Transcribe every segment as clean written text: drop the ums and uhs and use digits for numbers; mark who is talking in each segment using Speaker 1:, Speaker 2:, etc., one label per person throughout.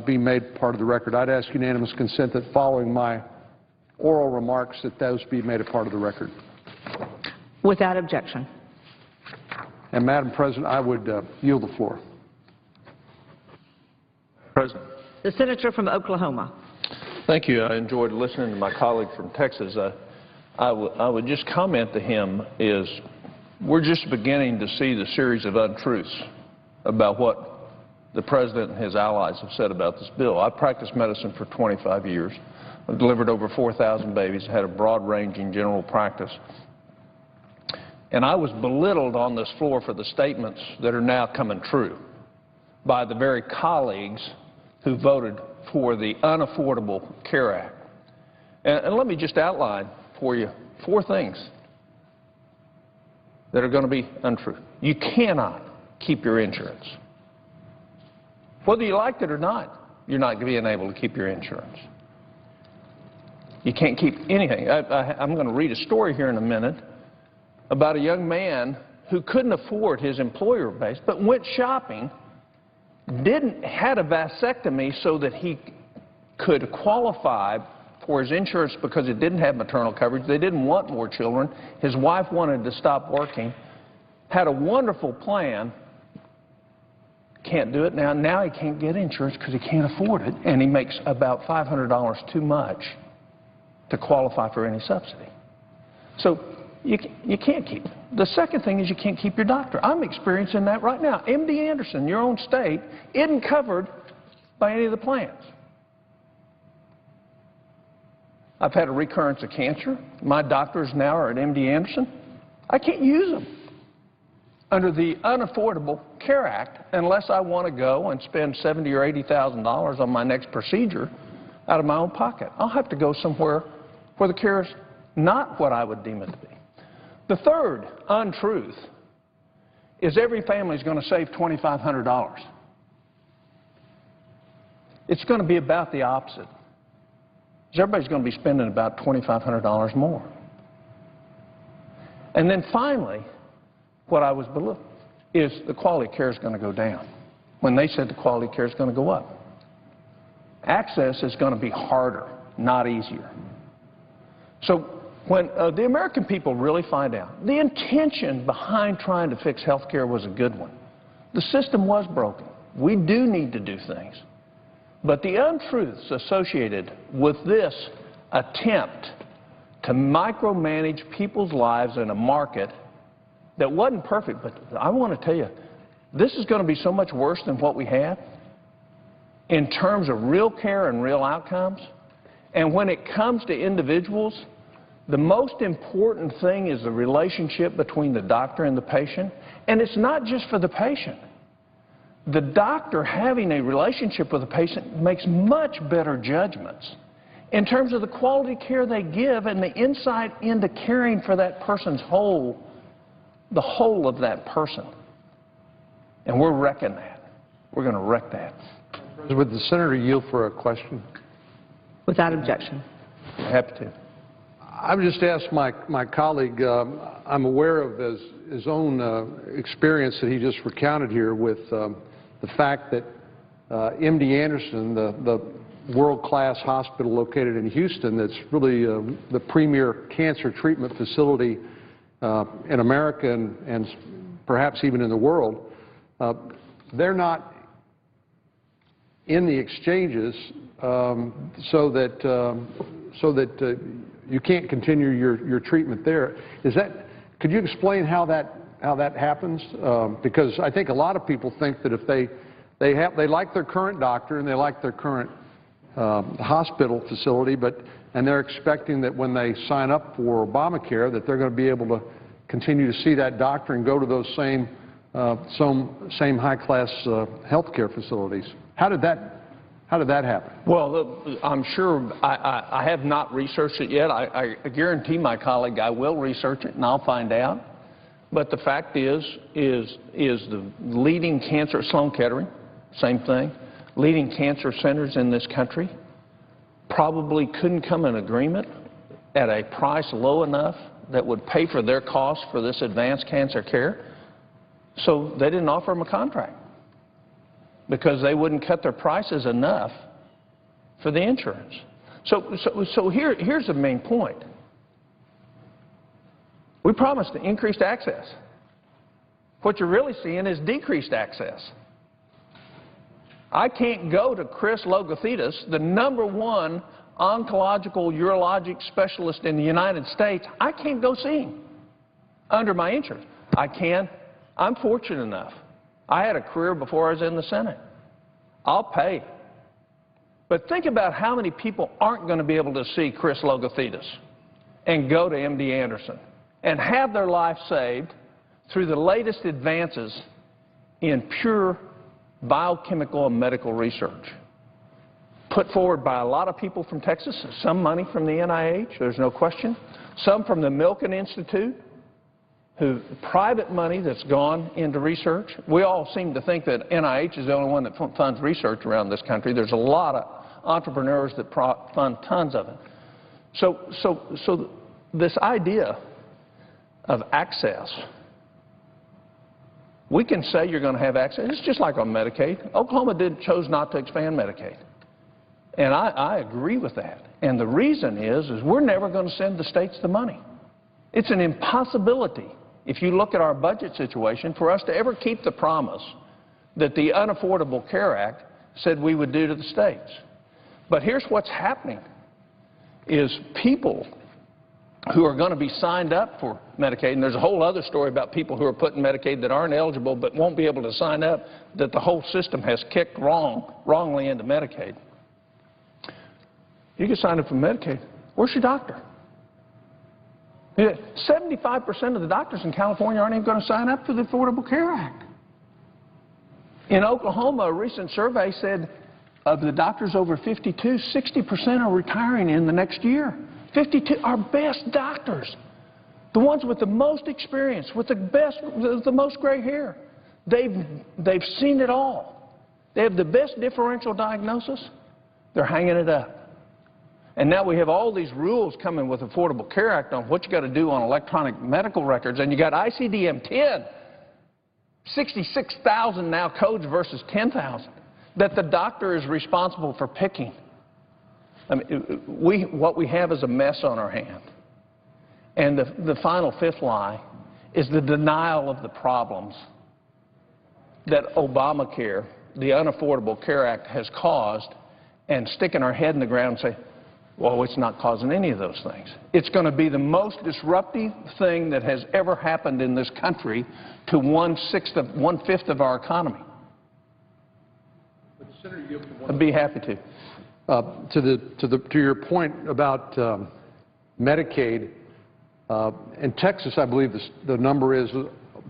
Speaker 1: be made part of the record. I'd ask unanimous consent that following my oral remarks that those be made a part of the record.
Speaker 2: Without objection.
Speaker 1: And, Madam President, I would yield the floor.
Speaker 3: President.
Speaker 2: The senator from Oklahoma.
Speaker 3: Thank you. I enjoyed listening to my colleague from Texas. I would just comment to him is we're just beginning to see the series of untruths about what the President and his allies have said about this bill. I practiced medicine for 25 years. I've delivered over 4,000 babies, had a broad-ranging general practice. And I was belittled on this floor for the statements that are now coming true by the very colleagues who voted for the Unaffordable Care Act. And let me just outline for you 4 things that are going to be untrue. You cannot keep your insurance. Whether you liked it or not, you're not being able to keep your insurance. You can't keep anything. I'm going to read a story here in a minute about a young man who couldn't afford his employer base but went shopping, had a vasectomy so that he could qualify for his insurance because it didn't have maternal coverage. They didn't want more children. His wife wanted to stop working. Had a wonderful plan. Can't do it now. Now he can't get insurance because he can't afford it, and he makes about $500 too much to qualify for any subsidy. So you can't keep it. The second thing is you can't keep your doctor. I'm experiencing that right now. MD Anderson, your own state, isn't covered by any of the plans. I've had a recurrence of cancer. My doctors now are at MD Anderson. I can't use them under the Unaffordable Care Act unless I want to go and spend $70,000 or $80,000 on my next procedure out of my own pocket. I'll have to go somewhere where the care is not what I would deem it to be. The third untruth is every family is going to save $2,500. It's going to be about the opposite. Everybody's going to be spending about $2,500 more. And then finally, what I was belittled is the quality of care is going to go down when they said the quality of care is going to go up. Access is going to be harder, not easier. So when the American people really find out the intention behind trying to fix health care was a good one. The system was broken. We do need to do things. But the untruths associated with this attempt to micromanage people's lives in a market that wasn't perfect, but I want to tell you, this is going to be so much worse than what we had in terms of real care and real outcomes. And when it comes to individuals, the most important thing is the relationship between the doctor and the patient. And it's not just for the patient. The doctor having a relationship with the patient makes much better judgments in terms of the quality care they give and the insight into caring for that person's the whole of that person. And we're wrecking that. We're going to wreck that.
Speaker 1: Would the senator yield for a question?
Speaker 2: Without objection.
Speaker 3: Happy to.
Speaker 1: I would just ask my colleague, I'm aware of his own experience that he just recounted here with the fact that MD Anderson, the world-class hospital located in Houston that's really the premier cancer treatment facility in America and perhaps even in the world, they're not in the exchanges so that you can't continue your treatment there. Could you explain how that happens? Because I think a lot of people think that if they like their current doctor and they like their current hospital facility, and they're expecting that when they sign up for Obamacare that they're going to be able to continue to see that doctor and go to those same high-class health care facilities. How did that happen?
Speaker 3: Well, I'm sure I have not researched it yet. I guarantee my colleague I will research it and I'll find out. But the fact is the leading cancer, Sloan Kettering, same thing, leading cancer centers in this country probably couldn't come in agreement at a price low enough that would pay for their costs for this advanced cancer care, so they didn't offer them a contract. because they wouldn't cut their prices enough for the insurance. So here's the main point. We promised increased access. What you're really seeing is decreased access. I can't go to Chris Logothetis, the #1 oncological urologic specialist in the United States. I can't go see him under my insurance. I can. I'm fortunate enough. I had a career before I was in the Senate. I'll pay. But think about how many people aren't going to be able to see Chris Logothetis and go to MD Anderson and have their life saved through the latest advances in pure biochemical and medical research put forward by a lot of people from Texas, some money from the NIH, there's no question, some from the Milken Institute, private money that's gone into research. We all seem to think that NIH is the only one that funds research around this country. There's a lot of entrepreneurs that fund tons of it. So this idea of access, we can say you're going to have access. It's just like on Medicaid. Oklahoma chose not to expand Medicaid. And I agree with that. And the reason is we're never going to send the states the money. It's an impossibility, if you look at our budget situation, for us to ever keep the promise that the Unaffordable Care Act said we would do to the states. But here's what's happening, is people who are going to be signed up for Medicaid, and there's a whole other story about people who are put in Medicaid that aren't eligible but won't be able to sign up, that the whole system has kicked wrongly into Medicaid. You can sign up for Medicaid. Where's your doctor? 75% of the doctors in California aren't even going to sign up for the Affordable Care Act. In Oklahoma, a recent survey said of the doctors over 52, 60% are retiring in the next year. 52, our best doctors, the ones with the most experience, with the most gray hair. They've seen it all. They have the best differential diagnosis. They're hanging it up. And now we have all these rules coming with Affordable Care Act on what you got to do on electronic medical records, and you got ICD-10, 66,000 now codes versus 10,000, that the doctor is responsible for picking. I mean, what we have is a mess on our hand. And the final fifth lie is the denial of the problems that Obamacare, the Unaffordable Care Act, has caused, and sticking our head in the ground and say, well, it's not causing any of those things. It's going to be the most disruptive thing that has ever happened in this country to one-fifth of our economy.
Speaker 1: But Senator,
Speaker 3: I'd be happy to.
Speaker 1: To your point about Medicaid, in Texas, I believe the number is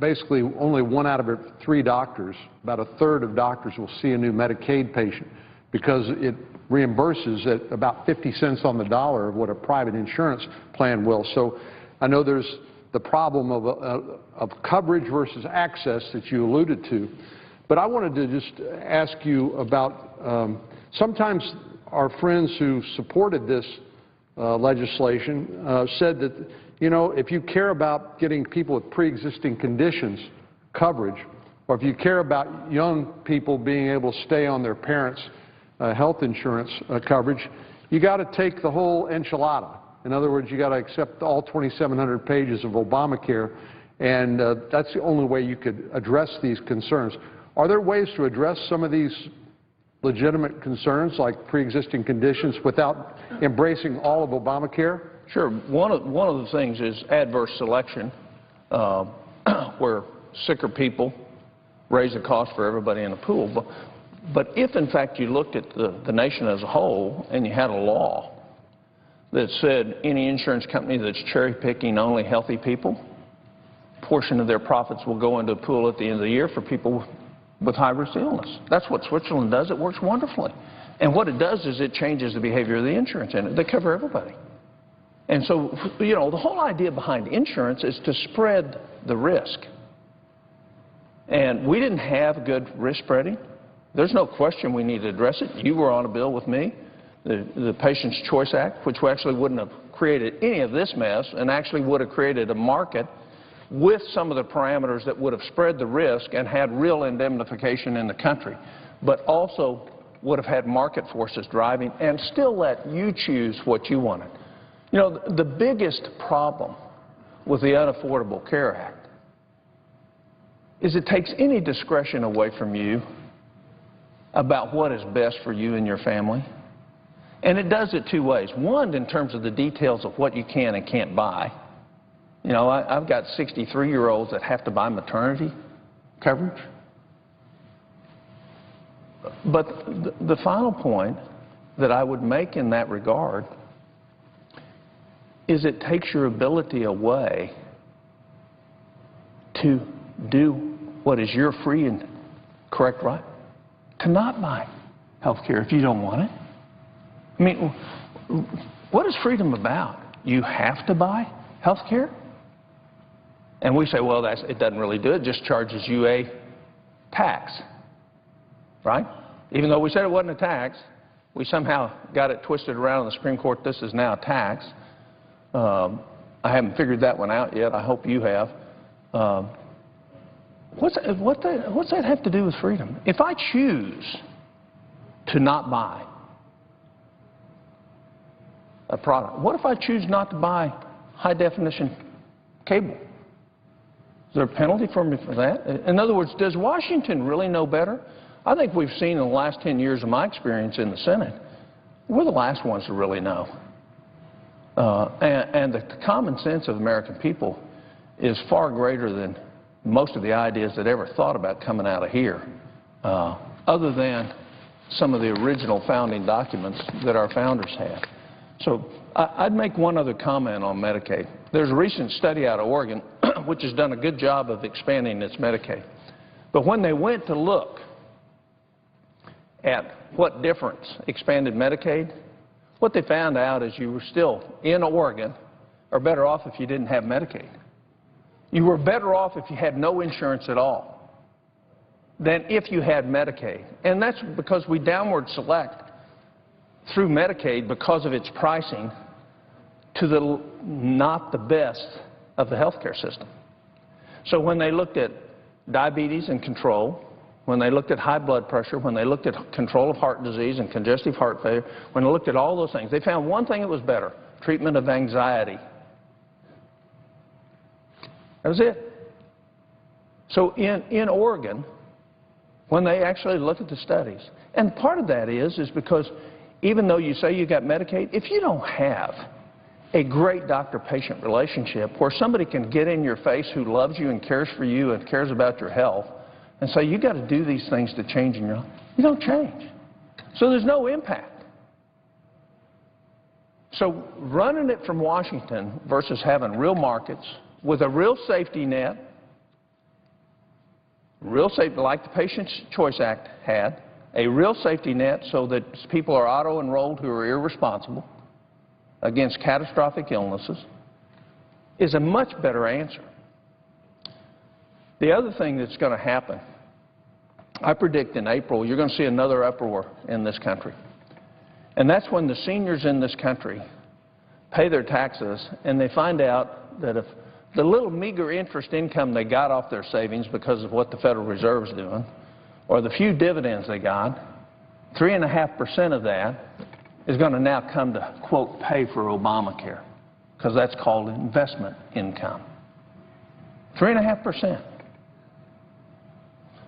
Speaker 1: basically only 1 out of every 3 doctors, about a third of doctors will see a new Medicaid patient because it reimburses at about 50 cents on the dollar of what a private insurance plan will. So I know there's the problem of coverage versus access that you alluded to. But I wanted to just ask you about sometimes our friends who supported this legislation said that, you know, if you care about getting people with pre-existing conditions coverage, or if you care about young people being able to stay on their parents' health insurance coverage, you got to take the whole enchilada. In other words, you got to accept all 2,700 pages of Obamacare, and that's the only way you could address these concerns. Are there ways to address some of these legitimate concerns like pre-existing conditions without embracing all of Obamacare?
Speaker 3: Sure. One of the things is adverse selection, where sicker people raise the cost for everybody in the pool. But if, in fact, you looked at the nation as a whole and you had a law that said any insurance company that's cherry-picking only healthy people, a portion of their profits will go into a pool at the end of the year for people with high-risk illness. That's what Switzerland does. It works wonderfully. And what it does is it changes the behavior of the insurance in it. They cover everybody. And so, you know, the whole idea behind insurance is to spread the risk. And we didn't have good risk spreading. There's no question we need to address it. You were on a bill with me, the Patient's Choice Act, which actually wouldn't have created any of this mess and actually would have created a market with some of the parameters that would have spread the risk and had real indemnification in the country. but also would have had market forces driving and still let you choose what you wanted. You know, the biggest problem with the Unaffordable Care Act is it takes any discretion away from you about what is best for you and your family. And it does it two ways. One, in terms of the details of what you can and can't buy. You know, I've got 63-year-olds that have to buy maternity coverage. But the final point that I would make in that regard is it takes your ability away to do what is your free and correct right, to not buy health care if you don't want it. I mean, what is freedom about? You have to buy health care? And we say, well, it doesn't really do it. It just charges you a tax, right? Even though we said it wasn't a tax, we somehow got it twisted around in the Supreme Court. This is now a tax. I haven't figured that one out yet. I hope you have. What's that have to do with freedom? If I choose to not buy a product, what if I choose not to buy high-definition cable? Is there a penalty for me for that? In other words, does Washington really know better? I think we've seen in the last 10 years of my experience in the Senate, we're the last ones to really know. And the common sense of American people is far greater than most of the ideas that ever thought about coming out of here, other than some of the original founding documents that our founders had. So I'd make one other comment on Medicaid. There's a recent study out of Oregon which has done a good job of expanding its Medicaid. But when they went to look at what difference expanded Medicaid, what they found out is you were still, in Oregon, are better off if you didn't have Medicaid. You were better off if you had no insurance at all than if you had Medicaid. And that's because we downward select through Medicaid because of its pricing to the not the best of the health care system. So when they looked at diabetes and control, when they looked at high blood pressure, when they looked at control of heart disease and congestive heart failure, when they looked at all those things, they found one thing that was better: treatment of anxiety. That was it. So in Oregon, when they actually looked at the studies, and part of that is because even though you say you got Medicaid, if you don't have a great doctor-patient relationship where somebody can get in your face who loves you and cares for you and cares about your health and say, you got to do these things to change in your life, you don't change. So there's no impact. So running it from Washington versus having real markets with a real safety net, real safety like the Patients' Choice Act had, a real safety net so that people are auto-enrolled who are irresponsible against catastrophic illnesses, is a much better answer. The other thing that's going to happen, I predict in April you're going to see another uproar in this country. And that's when the seniors in this country pay their taxes and they find out that if the little meager interest income they got off their savings because of what the Federal Reserve is doing, or the few dividends they got, 3.5% of that is going to now come to, quote, pay for Obamacare, because that's called investment income. 3.5%.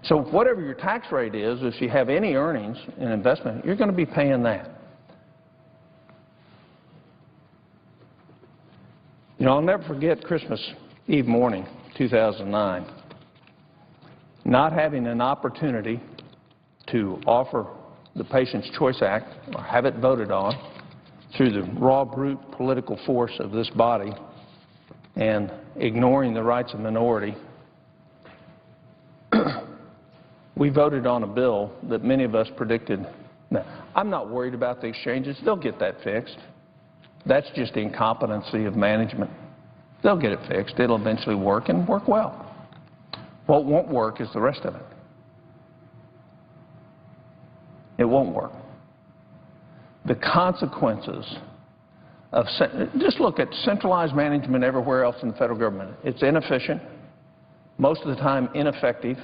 Speaker 3: So whatever your tax rate is, if you have any earnings in investment, you're going to be paying that. You know, I'll never forget Christmas Eve morning, 2009, not having an opportunity to offer the Patients' Choice Act or have it voted on through the raw, brute political force of this body and ignoring the rights of minority. We voted on a bill that many of us predicted. Now, I'm not worried about the exchanges. They'll get that fixed. That's just incompetency of management. They'll get it fixed. It'll eventually work and work well. What won't work is the rest of it. It won't work. The consequences of, just look at centralized management everywhere else in the federal government. It's inefficient, most of the time ineffective,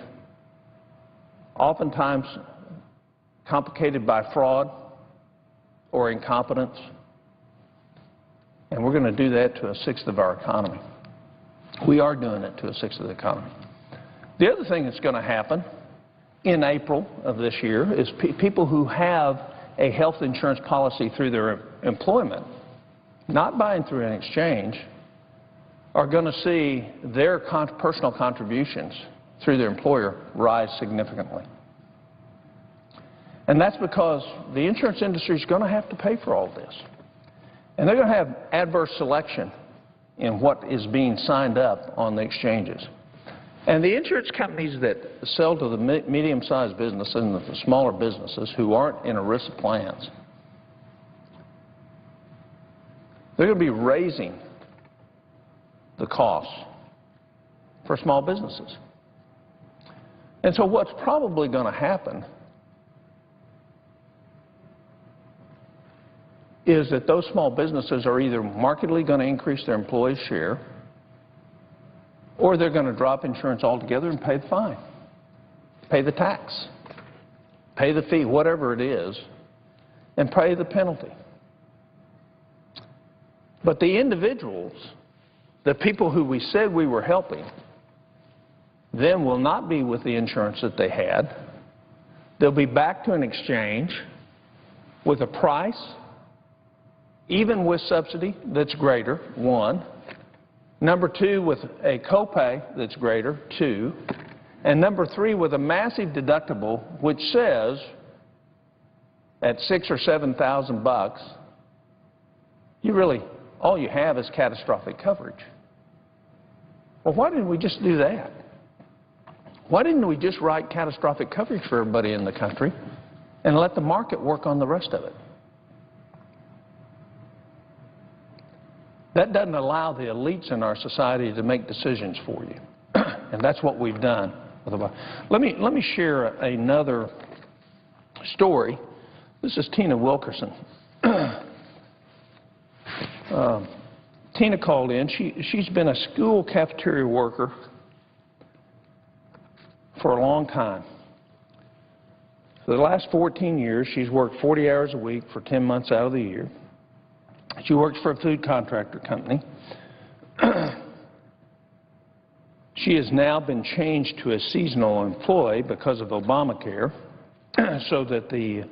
Speaker 3: oftentimes complicated by fraud or incompetence, and we're going to do that to a sixth of our economy. We are doing it to a sixth of the economy. The other thing that's going to happen in April of this year is people who have a health insurance policy through their employment, not buying through an exchange, are going to see their personal contributions through their employer rise significantly. And that's because the insurance industry is going to have to pay for all this. And they're going to have adverse selection in what is being signed up on the exchanges. And the insurance companies that sell to the medium-sized businesses and the smaller businesses who aren't in ERISA plans, they're going to be raising the costs for small businesses. And so what's probably going to happen is that those small businesses are either markedly going to increase their employees' share, or they're going to drop insurance altogether and pay the fine, pay the tax, pay the fee, whatever it is, and pay the penalty. But the individuals, the people who we said we were helping, then will not be with the insurance that they had. They'll be back to an exchange with a price, even with subsidy, that's greater, one. Number two, with a copay that's greater, two. And number three, with a massive deductible, which says at $6,000 or $7,000, you really, all you have is catastrophic coverage. Well, why didn't we just do that? Why didn't we just write catastrophic coverage for everybody in the country and let the market work on the rest of it? That doesn't allow the elites in our society to make decisions for you. And that's what we've done. Let me share another story. This is Tina Wilkerson. Tina called in. She's been a school cafeteria worker for a long time. For the last 14 years, she's worked 40 hours a week for 10 months out of the year. She works for a food contractor company. She has now been changed to a seasonal employee because of Obamacare so that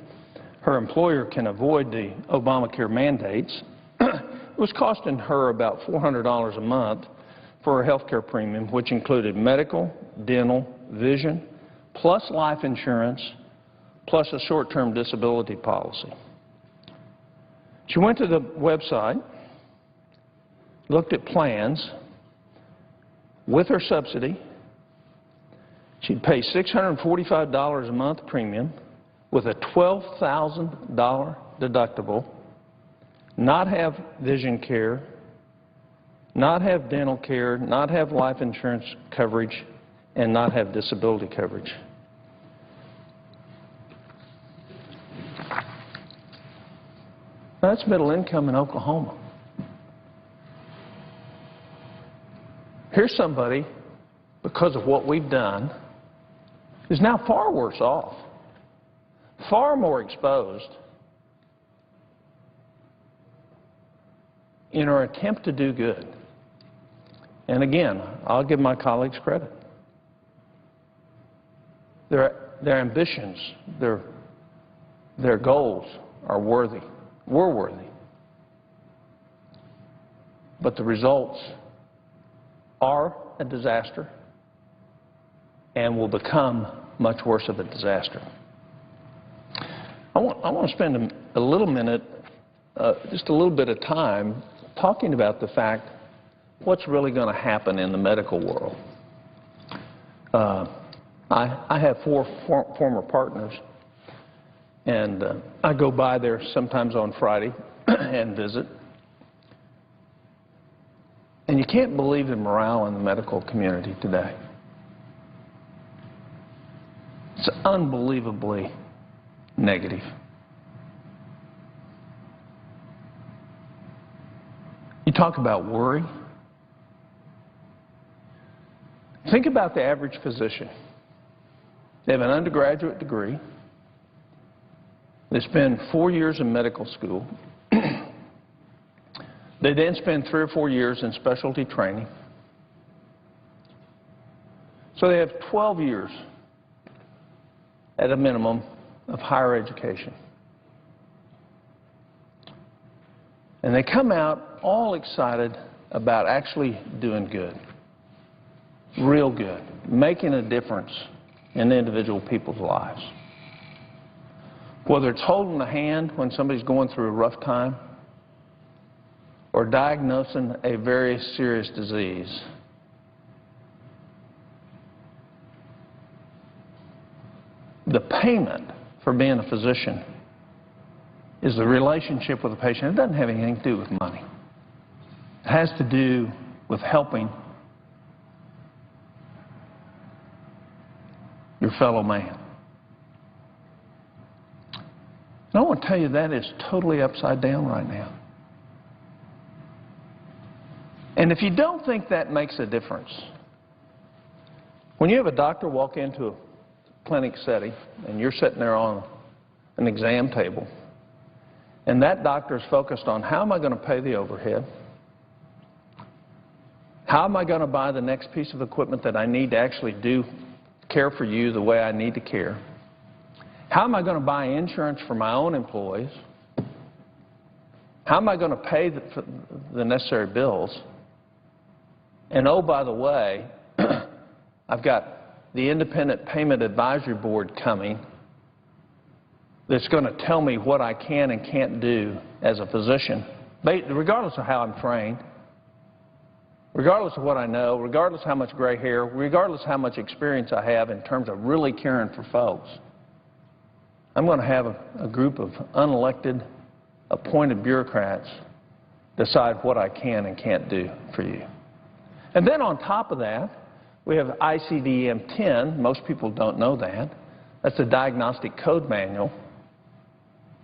Speaker 3: her employer can avoid the Obamacare mandates. It was costing her about $400 a month for her health care premium, which included medical, dental, vision, plus life insurance, plus a short-term disability policy. She went to the website, looked at plans with her subsidy. She'd pay $645 a month premium with a $12,000 deductible, not have vision care, not have dental care, not have life insurance coverage, and not have disability coverage. That's middle income in Oklahoma. Here's somebody, because of what we've done, is now far worse off, far more exposed in our attempt to do good. And again, I'll give my colleagues credit. Their ambitions, their goals are worthy. We're worthy. But the results are a disaster and will become much worse of a disaster. I want to spend a little minute, just a little bit of time, talking about the fact what's really going to happen in the medical world. I have four former partners, and I go by there sometimes on Friday and visit. And you can't believe the morale in the medical community today. It's unbelievably negative. You talk about worry. Think about the average physician. They have an undergraduate degree. They spend 4 years in medical school. They then spend 3 or 4 years in specialty training. So they have 12 years at a minimum of higher education. And they come out all excited about actually doing good, real good, making a difference in individual people's lives. Whether it's holding a hand when somebody's going through a rough time or diagnosing a very serious disease, the payment for being a physician is the relationship with the patient. It doesn't have anything to do with money. It has to do with helping your fellow man. And I want to tell you that is totally upside down right now. And if you don't think that makes a difference, when you have a doctor walk into a clinic setting and you're sitting there on an exam table and that doctor is focused on how am I going to pay the overhead, how am I going to buy the next piece of equipment that I need to actually care for you the way I need to care, how am I going to buy insurance for my own employees, how am I going to pay the necessary bills, and oh, by the way, I've got the Independent Payment Advisory Board coming that's going to tell me what I can and can't do as a physician, regardless of how I'm trained, regardless of what I know, regardless of how much gray hair, regardless of how much experience I have in terms of really caring for folks. I'm going to have a group of unelected, appointed bureaucrats decide what I can and can't do for you. And then on top of that, we have ICD-10. Most people don't know that. That's a diagnostic code manual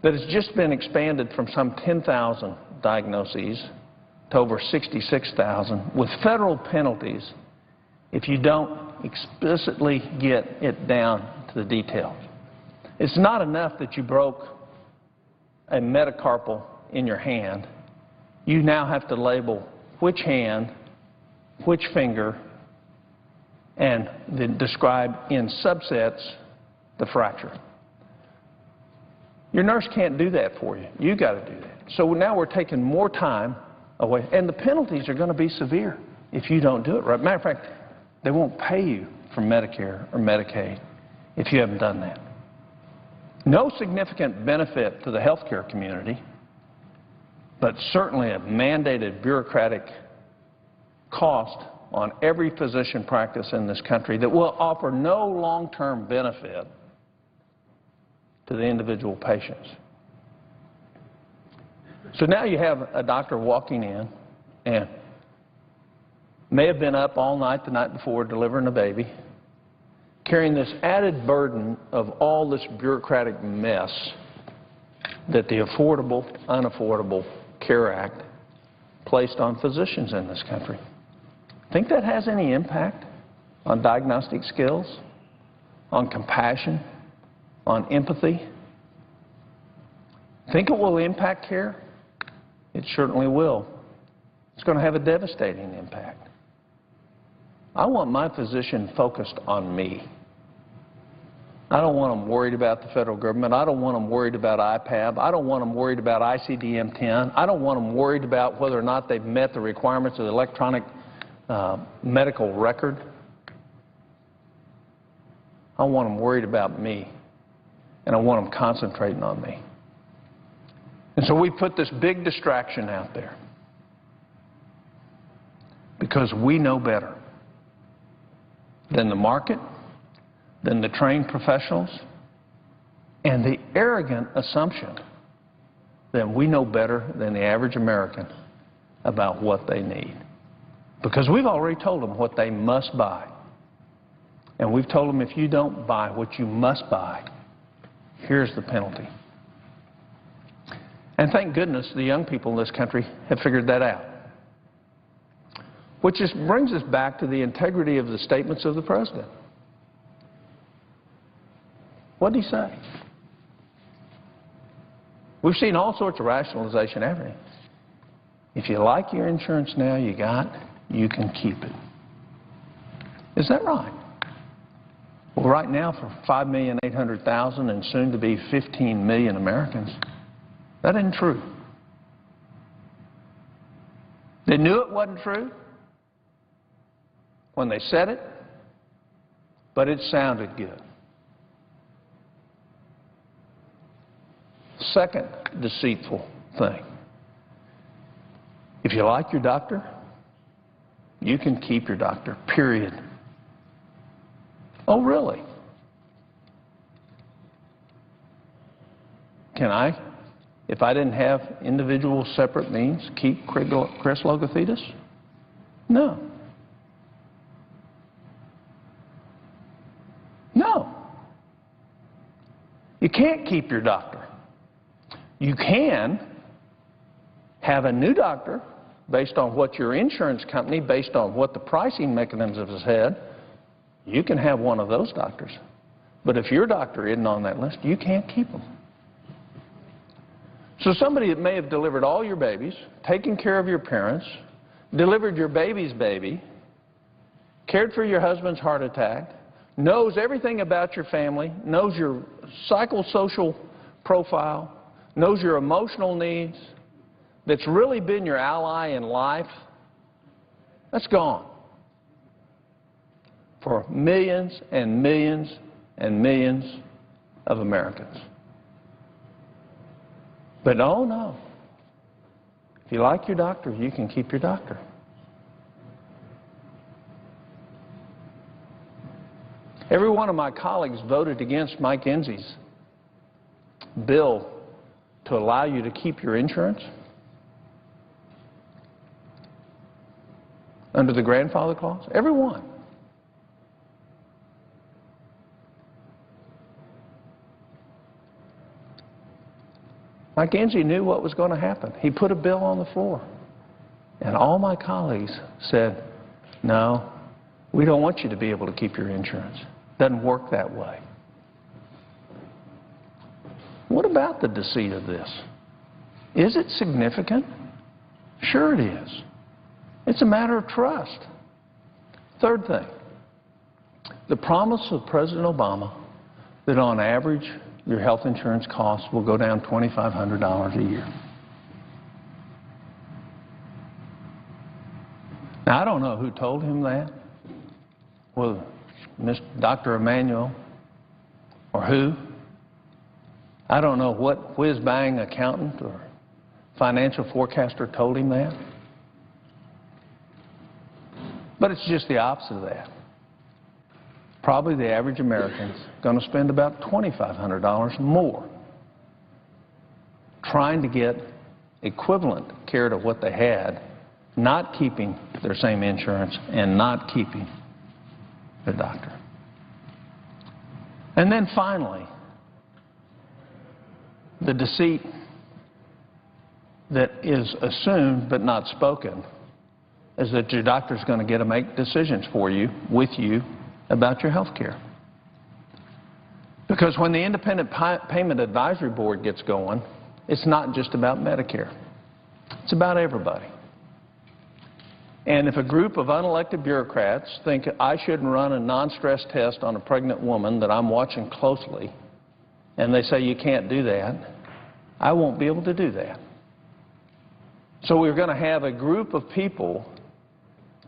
Speaker 3: that has just been expanded from some 10,000 diagnoses to over 66,000 with federal penalties if you don't explicitly get it down to the details. It's not enough that you broke a metacarpal in your hand. You now have to label which hand, which finger, and then describe in subsets the fracture. Your nurse can't do that for you. You got to do that. So now we're taking more time away, and the penalties are going to be severe if you don't do it right. Matter of fact, they won't pay you from Medicare or Medicaid if you haven't done that. No significant benefit to the healthcare community, but certainly a mandated bureaucratic cost on every physician practice in this country that will offer no long-term benefit to the individual patients. So now you have a doctor walking in and may have been up all night the night before delivering a baby, carrying this added burden of all this bureaucratic mess that the Affordable, Unaffordable Care Act placed on physicians in this country. Think that has any impact on diagnostic skills, on compassion, on empathy? Think it will impact care? It certainly will. It's going to have a devastating impact. I want my physician focused on me. I don't want them worried about the federal government. I don't want them worried about IPAB. I don't want them worried about ICD-10. I don't want them worried about whether or not they've met the requirements of the electronic medical record. I want them worried about me, and I want them concentrating on me. And so we put this big distraction out there because we know better than the market, than the trained professionals, and the arrogant assumption that we know better than the average American about what they need. Because we've already told them what they must buy. And we've told them if you don't buy what you must buy, here's the penalty. And thank goodness the young people in this country have figured that out. Which just brings us back to the integrity of the statements of the President. What did he say? We've seen all sorts of rationalization, everything. If you like your insurance now you can keep it. Is that right? Well, right now for 5,800,000 and soon to be 15 million Americans, that isn't true. They knew it wasn't true when they said it, but it sounded good. Second deceitful thing. If you like your doctor, you can keep your doctor, period. Oh, really? Can I, if I didn't have individual separate means, keep Chris Logothetis? No. No. You can't keep your doctor. You can have a new doctor based on what your insurance company, based on what the pricing mechanisms has said. You can have one of those doctors. But if your doctor isn't on that list, you can't keep them. So somebody that may have delivered all your babies, taken care of your parents, delivered your baby's baby, cared for your husband's heart attack, knows everything about your family, knows your psychosocial profile, knows your emotional needs, that's really been your ally in life, that's gone for millions and millions and millions of Americans. But oh no, if you like your doctor, you can keep your doctor. Every one of my colleagues voted against Mike Enzi's bill to allow you to keep your insurance under the grandfather clause. Every one. Mike Enzi knew what was going to happen. He put a bill on the floor. And all my colleagues said, no, we don't want you to be able to keep your insurance. Doesn't work that way. What about the deceit of this? Is it significant? Sure it is. It's a matter of trust. Third thing, the promise of President Obama that on average your health insurance costs will go down $2,500 a year. Now, I don't know who told him that, whether Dr. Emanuel or who. I don't know what whiz-bang accountant or financial forecaster told him that. But it's just the opposite of that. Probably the average American's going to spend about $2,500 more trying to get equivalent care to what they had, not keeping their same insurance and not keeping their doctor. And then finally, the deceit that is assumed but not spoken is that your doctor's going to get to make decisions for you, with you, about your health care. Because when the Independent Payment Advisory Board gets going, it's not just about Medicare. It's about everybody. And if a group of unelected bureaucrats think I shouldn't run a non-stress test on a pregnant woman that I'm watching closely, and they say you can't do that, I won't be able to do that. So we're going to have a group of people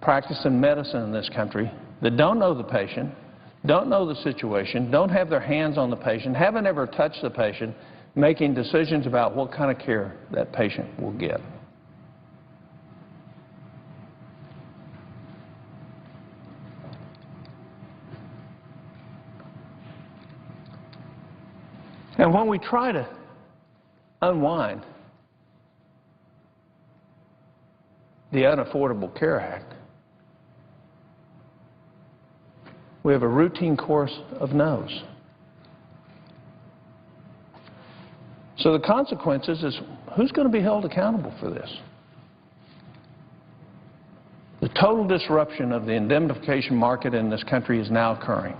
Speaker 3: practicing medicine in this country that don't know the patient, don't know the situation, don't have their hands on the patient, haven't ever touched the patient, making decisions about what kind of care that patient will get. And when we try to unwind the Unaffordable Care Act, we have a routine course of no's. So the consequences is who's going to be held accountable for this? The total disruption of the indemnification market in this country is now occurring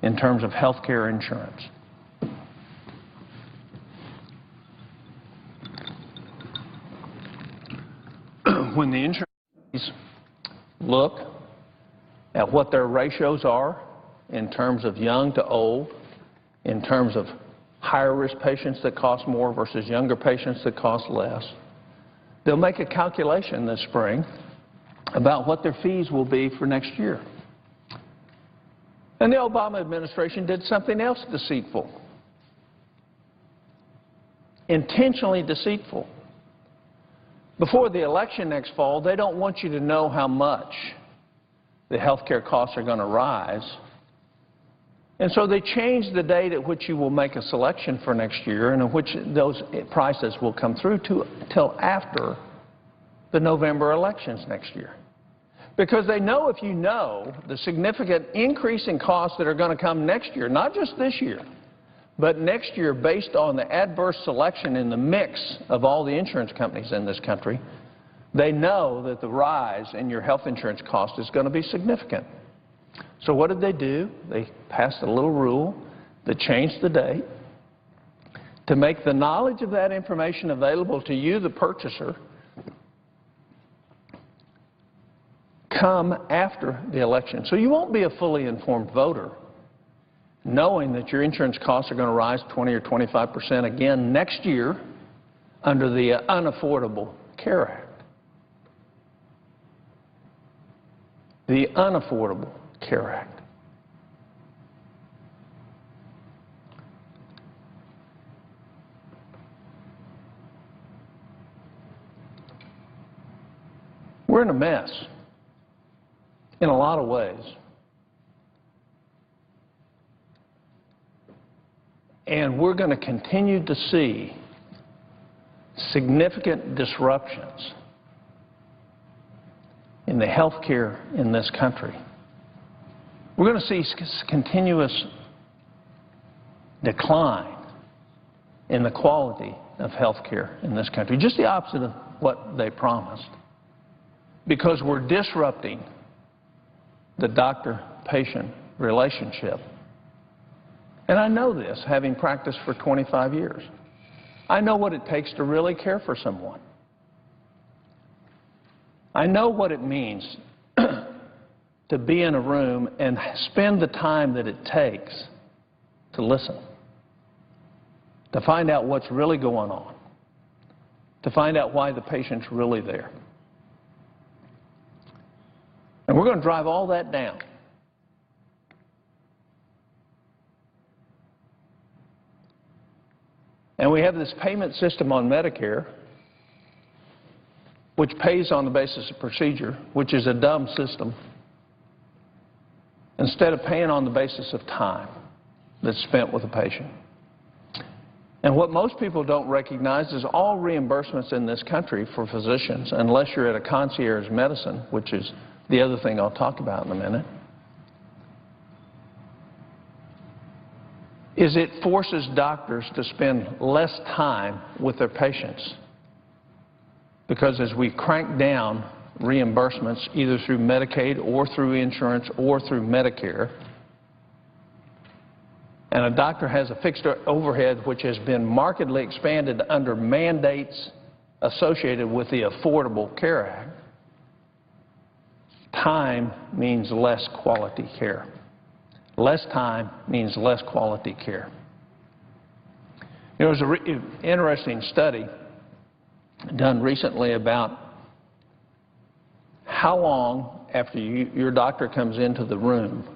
Speaker 3: in terms of health care insurance. when the insurance companies look at what their ratios are in terms of young to old, in terms of higher risk patients that cost more versus younger patients that cost less, they'll make a calculation this spring about what their fees will be for next year. And the Obama administration did something else deceitful, intentionally deceitful. Before the election next fall, they don't want you to know how much the health care costs are going to rise. And so they changed the date at which you will make a selection for next year and in which those prices will come through till after the November elections next year. Because they know if you know the significant increase in costs that are going to come next year, not just this year, but next year based on the adverse selection in the mix of all the insurance companies in this country, they know that the rise in your health insurance cost is going to be significant. So what did they do? They passed a little rule that changed the date to make the knowledge of that information available to you, the purchaser, come after the election. So you won't be a fully informed voter knowing that your insurance costs are going to rise 20 or 25% again next year under the Unaffordable Care Act. The Unaffordable Care Act. We're in a mess in a lot of ways. And we're going to continue to see significant disruptions in the health care in this country. We're going to see continuous decline in the quality of health care in this country, just the opposite of what they promised, because we're disrupting the doctor-patient relationship. And I know this, having practiced for 25 years. I know what it takes to really care for someone. I know what it means to be in a room and spend the time that it takes to listen, to find out what's really going on, to find out why the patient's really there. And we're going to drive all that down. And we have this payment system on Medicare, which pays on the basis of procedure, which is a dumb system, instead of paying on the basis of time that's spent with a patient. And what most people don't recognize is all reimbursements in this country for physicians, unless you're at a concierge medicine, which is the other thing I'll talk about in a minute, is it forces doctors to spend less time with their patients. Because as we crank down reimbursements, either through Medicaid or through insurance or through Medicare, and a doctor has a fixed overhead which has been markedly expanded under mandates associated with the Affordable Care Act, time means less quality care. Less time means less quality care. There was an interesting study done recently about how long after your doctor comes into the room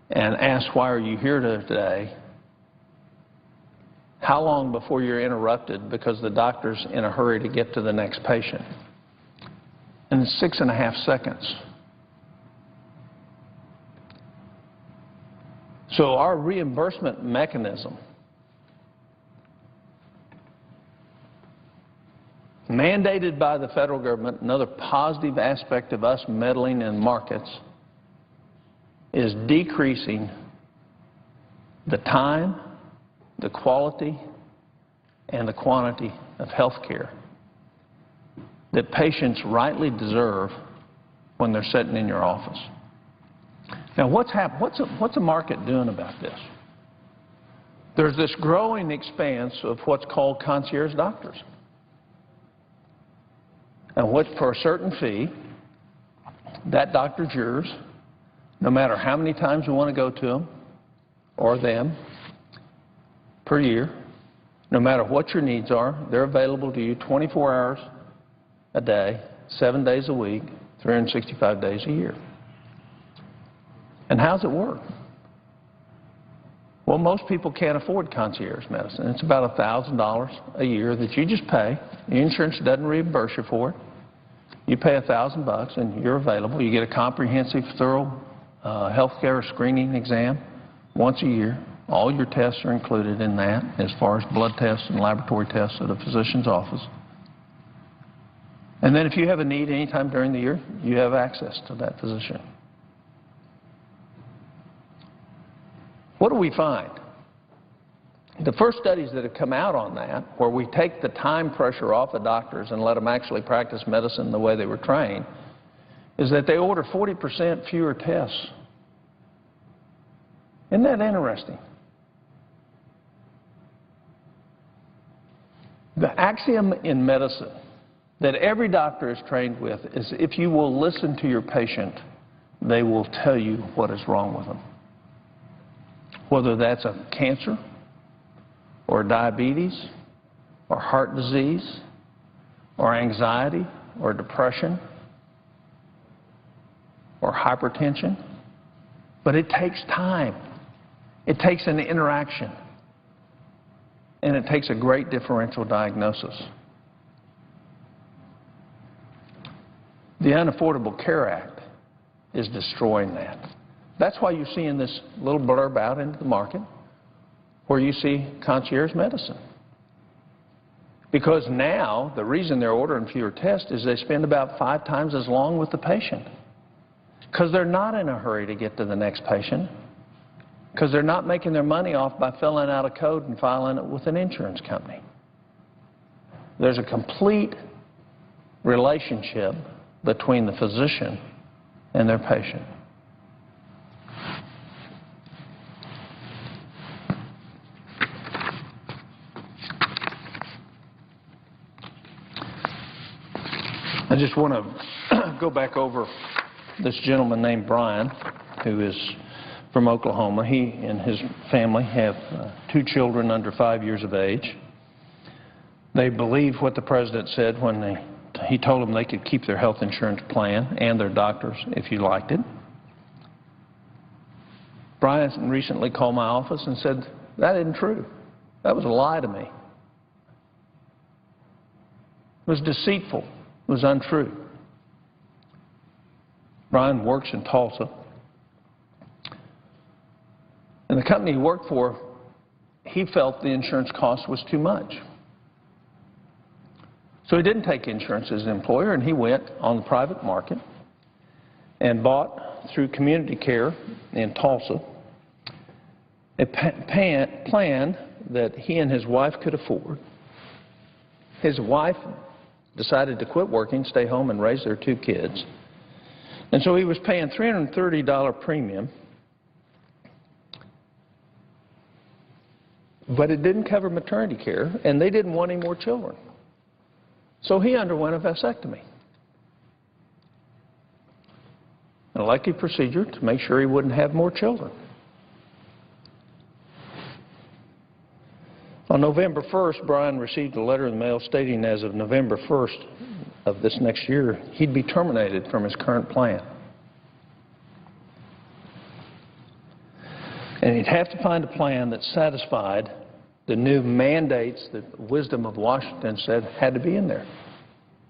Speaker 3: and asks, why are you here today, how long before you're interrupted because the doctor's in a hurry to get to the next patient? And it's 6.5 seconds. So our reimbursement mechanism mandated by the federal government, another positive aspect of us meddling in markets, is decreasing the time, the quality, and the quantity of health care that patients rightly deserve when they're sitting in your office. Now, what's a market doing about this? There's this growing expanse of what's called concierge doctors. And what, for a certain fee, that doctor's yours, no matter how many times you want to go to them or them per year, no matter what your needs are, they're available to you 24 hours a day, 7 days a week, 365 days a year. And how's it work? Well, most people can't afford concierge medicine. It's about $1,000 a year that you just pay. The insurance doesn't reimburse you for it. You pay $1,000 and you're available. You get a comprehensive, thorough health care screening exam once a year. All your tests are included in that as far as blood tests and laboratory tests at a physician's office. And then if you have a need any time during the year, you have access to that physician. What do we find? The first studies that have come out on that, where we take the time pressure off the doctors and let them actually practice medicine the way they were trained, is that they order 40% fewer tests. Isn't that interesting? The axiom in medicine that every doctor is trained with is if you will listen to your patient, they will tell you what is wrong with them. Whether that's a cancer or diabetes or heart disease or anxiety or depression or hypertension. But it takes time. It takes an interaction. And it takes a great differential diagnosis. The Unaffordable Care Act is destroying that. That's why you're seeing this little blurb out into the market where you see concierge medicine. Because now the reason they're ordering fewer tests is they spend about 5 times as long with the patient. Because they're not in a hurry to get to the next patient. Because they're not making their money off by filling out a code and filing it with an insurance company. There's a complete relationship between the physician and their patient. I just want to go back over this gentleman named Brian, who is from Oklahoma. He and his family have 2 children under 5 years of age. They believe what the president said when he told them they could keep their health insurance plan and their doctors if you liked it. Brian recently called my office and said, that isn't true. That was a lie to me. It was deceitful. It was untrue. Brian works in Tulsa. And the company he worked for, he felt the insurance cost was too much. So he didn't take insurance as an employer, and he went on the private market and bought, through Community Care in Tulsa, a plan that he and his wife could afford. His wife decided to quit working, stay home, and raise their 2 kids. And so he was paying $330 premium, but it didn't cover maternity care, and they didn't want any more children. So he underwent a vasectomy, an elective procedure to make sure he wouldn't have more children. On November 1st, Brian received a letter in the mail stating as of November 1st of this next year, he'd be terminated from his current plan. And he'd have to find a plan that satisfied the new mandates that wisdom of Washington said had to be in there.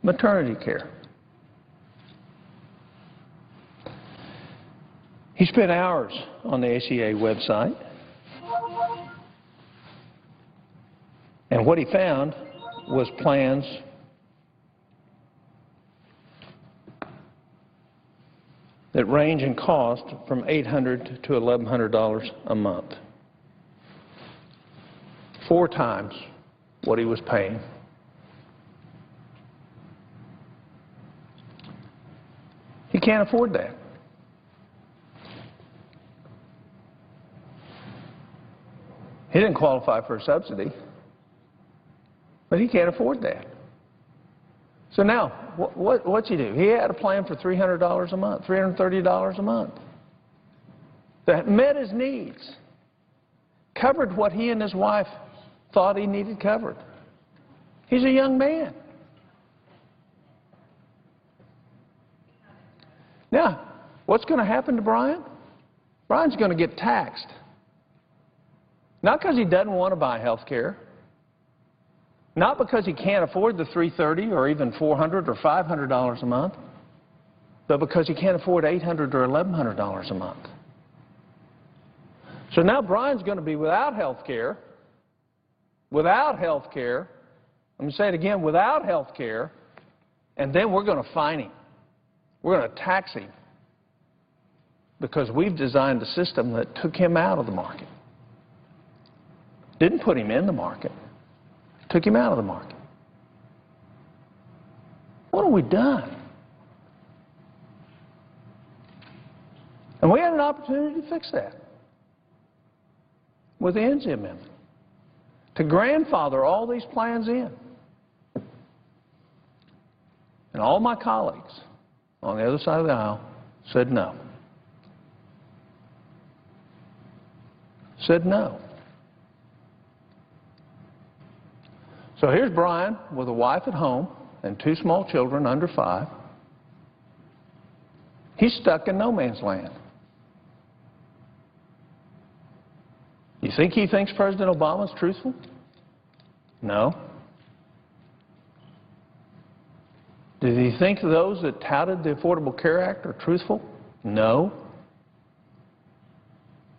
Speaker 3: Maternity care. He spent hours on the ACA website. And what he found was plans that range in cost from $800 to $1,100 a month. 4 times what he was paying. He can't afford that. He didn't qualify for a subsidy, but he can't afford that. So now, what's he do? He had a plan for $300 a month, $330 a month that met his needs, covered what he and his wife thought he needed covered. He's a young man. Now, what's going to happen to Brian? Brian's going to get taxed. Not because he doesn't want to buy health care. Not because he can't afford the $330 or even $400 or $500 a month, but because he can't afford $800 or $1,100 a month. So now Brian's going to be without health care, let me say it again, without health care, and then we're going to fine him. We're going to tax him because we've designed a system that took him out of the market. Didn't put him in the market. Took him out of the market. What have we done? And we had an opportunity to fix that with the Enzi Amendment, to grandfather all these plans in. And all my colleagues on the other side of the aisle said no. Said no. So here's Brian with a wife at home and 2 small children under 5. He's stuck in no man's land. You think he thinks President Obama's truthful? No. Did he think those that touted the Affordable Care Act are truthful? No.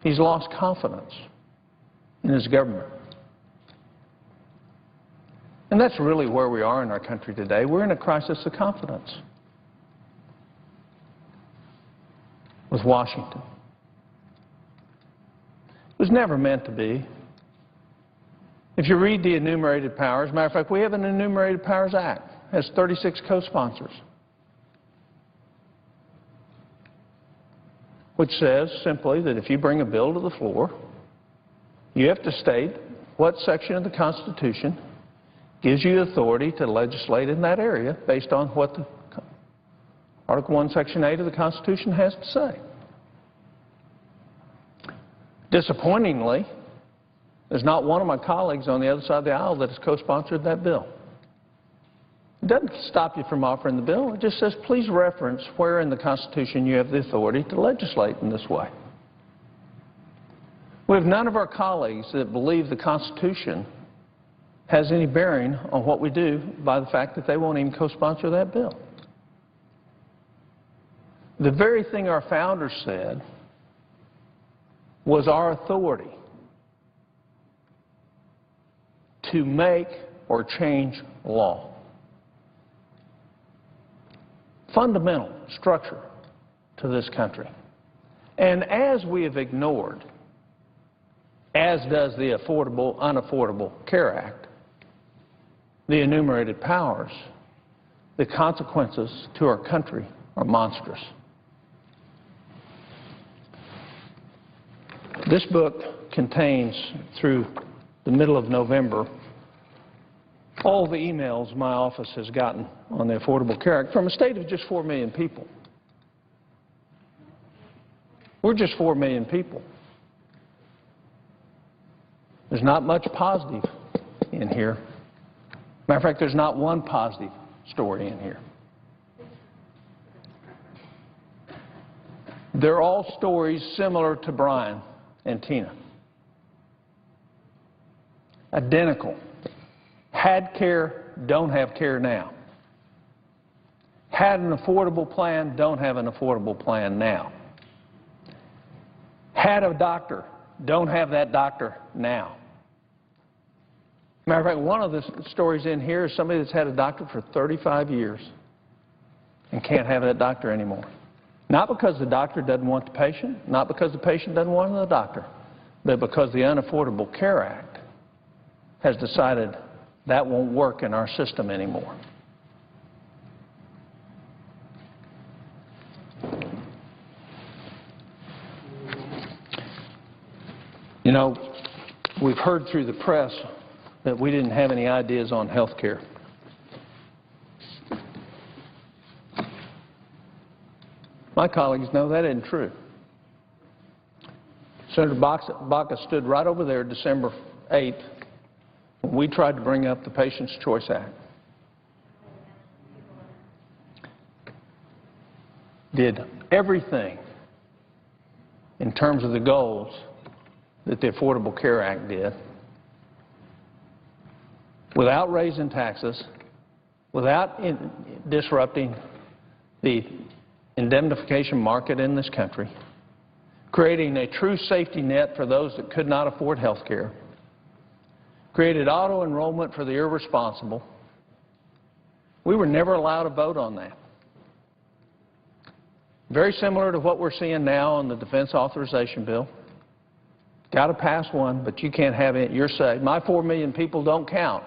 Speaker 3: He's lost confidence in his government. And that's really where we are in our country today. We're in a crisis of confidence with Washington. It was never meant to be. If you read the enumerated powers, matter of fact, we have an Enumerated Powers Act. It has 36 co-sponsors, which says simply that if you bring a bill to the floor, you have to state what section of the Constitution gives you authority to legislate in that area based on what the Article 1, Section 8 of the Constitution has to say. Disappointingly, there's not one of my colleagues on the other side of the aisle that has co-sponsored that bill. It doesn't stop you from offering the bill. It just says, please reference where in the Constitution you have the authority to legislate in this way. We have none of our colleagues that believe the Constitution has any bearing on what we do by the fact that they won't even co-sponsor that bill. The very thing our founders said was our authority to make or change law. Fundamental structure to this country. And as we have ignored, as does the Unaffordable Care Act, the enumerated powers, the consequences to our country are monstrous. This book contains, through the middle of November, all the emails my office has gotten on the Affordable Care Act from a state of just 4 million people. We're just 4 million people. There's not much positive in here. Matter of fact, there's not one positive story in here. They're all stories similar to Brian and Tina. Identical. Had care, don't have care now. Had an affordable plan, don't have an affordable plan now. Had a doctor, don't have that doctor now. Matter of fact, one of the stories in here is somebody that's had a doctor for 35 years and can't have that doctor anymore. Not because the doctor doesn't want the patient, not because the patient doesn't want the doctor, but because the Unaffordable Care Act has decided that won't work in our system anymore. You know, we've heard through the press that we didn't have any ideas on health care. My colleagues know that isn't true. Senator Baca stood right over there December 8th when we tried to bring up the Patient's Choice Act. Did everything in terms of the goals that the Affordable Care Act did without raising taxes, without disrupting the indemnification market in this country, creating a true safety net for those that could not afford health care, created auto enrollment for the irresponsible. We were never allowed to vote on that. Very similar to what we're seeing now on the defense authorization bill. Got to pass one, but you can't have it your say. My 4 million people don't count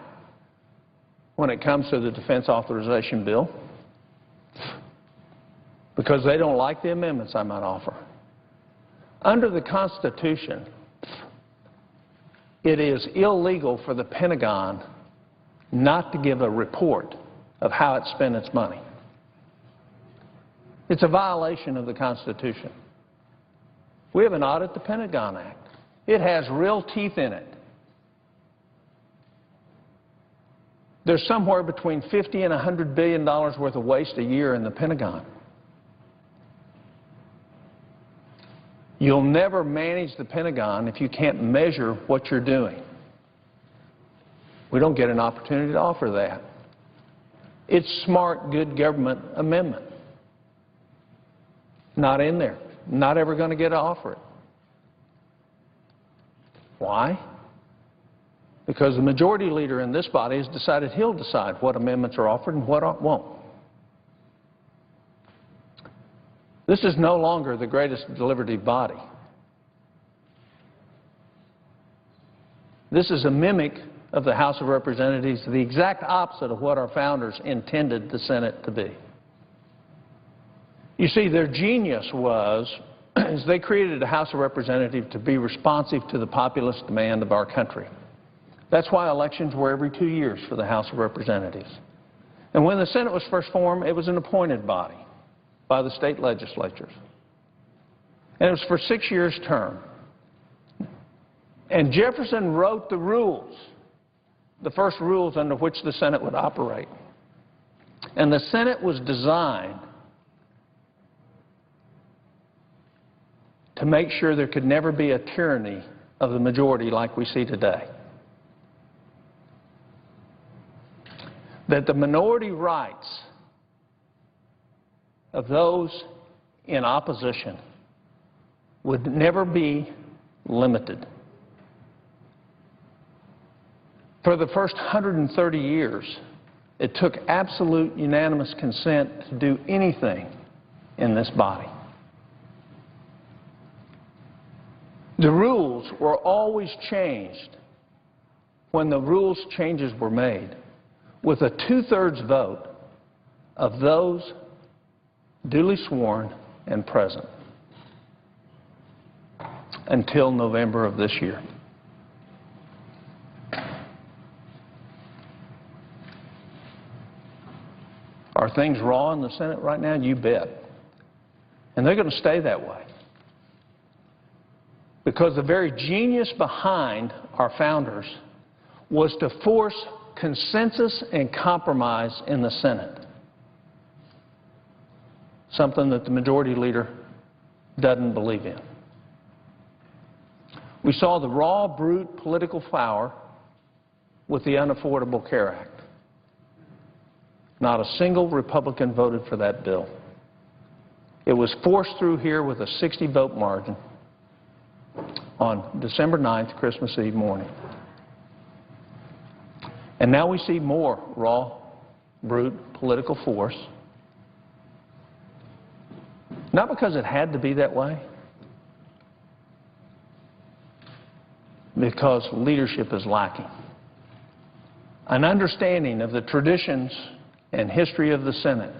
Speaker 3: when it comes to the defense authorization bill because they don't like the amendments I might offer. Under the Constitution, it is illegal for the Pentagon not to give a report of how it spent its money. It's a violation of the Constitution. We have an Audit the Pentagon Act. It has real teeth in it. There's somewhere between $50 and $100 billion worth of waste a year in the Pentagon. You'll never manage the Pentagon if you can't measure what you're doing. We don't get an opportunity to offer that. It's smart, good government amendment. Not in there. Not ever going to get to offer it. Why? Because the majority leader in this body has decided he'll decide what amendments are offered and what won't. This is no longer the greatest deliberative body. This is a mimic of the House of Representatives, the exact opposite of what our founders intended the Senate to be. You see, their genius was is they created a House of Representatives to be responsive to the populist demand of our country. That's why elections were every 2 years for the House of Representatives. And when the Senate was first formed, it was an appointed body by the state legislatures. And it was for 6 years term. And Jefferson wrote the rules, the first rules under which the Senate would operate. And the Senate was designed to make sure there could never be a tyranny of the majority like we see today. That the minority rights of those in opposition would never be limited. For the first 130 years, it took absolute unanimous consent to do anything in this body. The rules were always changed when the rules changes were made with a 2/3 vote of those duly sworn and present until November of this year. Are things raw in the Senate right now? You bet. And they're going to stay that way. Because the very genius behind our founders was to force consensus and compromise in the Senate, something that the majority leader doesn't believe in. We saw the raw, brute political power with the Unaffordable Care Act. Not a single Republican voted for that bill. It was forced through here with a 60-vote margin on December 9th, Christmas Eve morning. And now we see more raw, brute political force. Not because it had to be that way, because leadership is lacking. An understanding of the traditions and history of the Senate.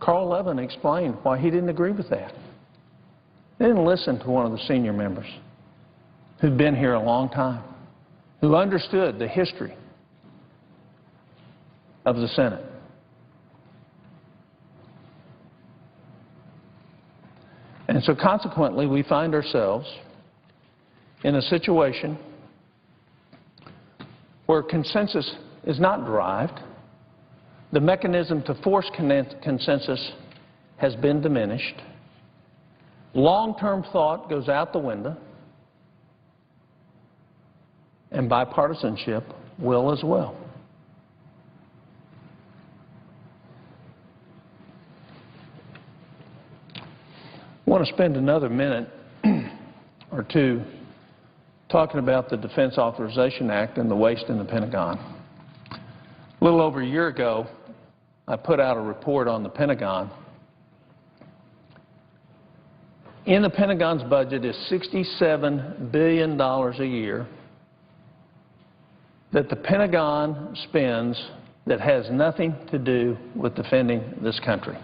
Speaker 3: Carl Levin explained why he didn't agree with that. They didn't listen to one of the senior members who'd been here a long time, who understood the history of the Senate. And so consequently, we find ourselves in a situation where consensus is not derived. The mechanism to force consensus has been diminished. Long-term thought goes out the window, and bipartisanship will as well. I want to spend another minute or two talking about the Defense Authorization Act and the waste in the Pentagon. A little over a year ago, I put out a report on the Pentagon. In the Pentagon's budget is $67 billion a year that the Pentagon spends that has nothing to do with defending this country.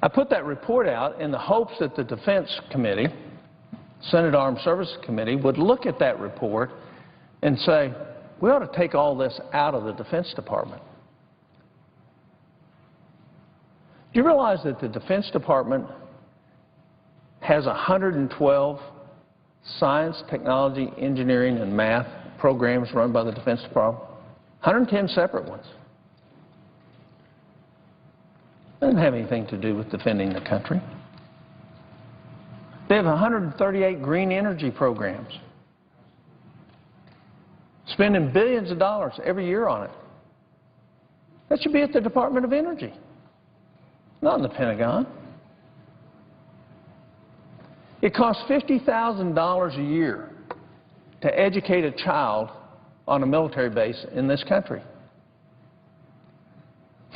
Speaker 3: I put that report out in the hopes that the Defense Committee, Senate Armed Services Committee, would look at that report and say, we ought to take all this out of the Defense Department. Do you realize that the Defense Department has 112 science, technology, engineering, and math programs run by the Defense Department? 110 separate ones. Doesn't have anything to do with defending the country. They have 138 green energy programs, spending billions of dollars every year on it. That should be at the Department of Energy, not in the Pentagon. It costs $50,000 a year to educate a child on a military base in this country.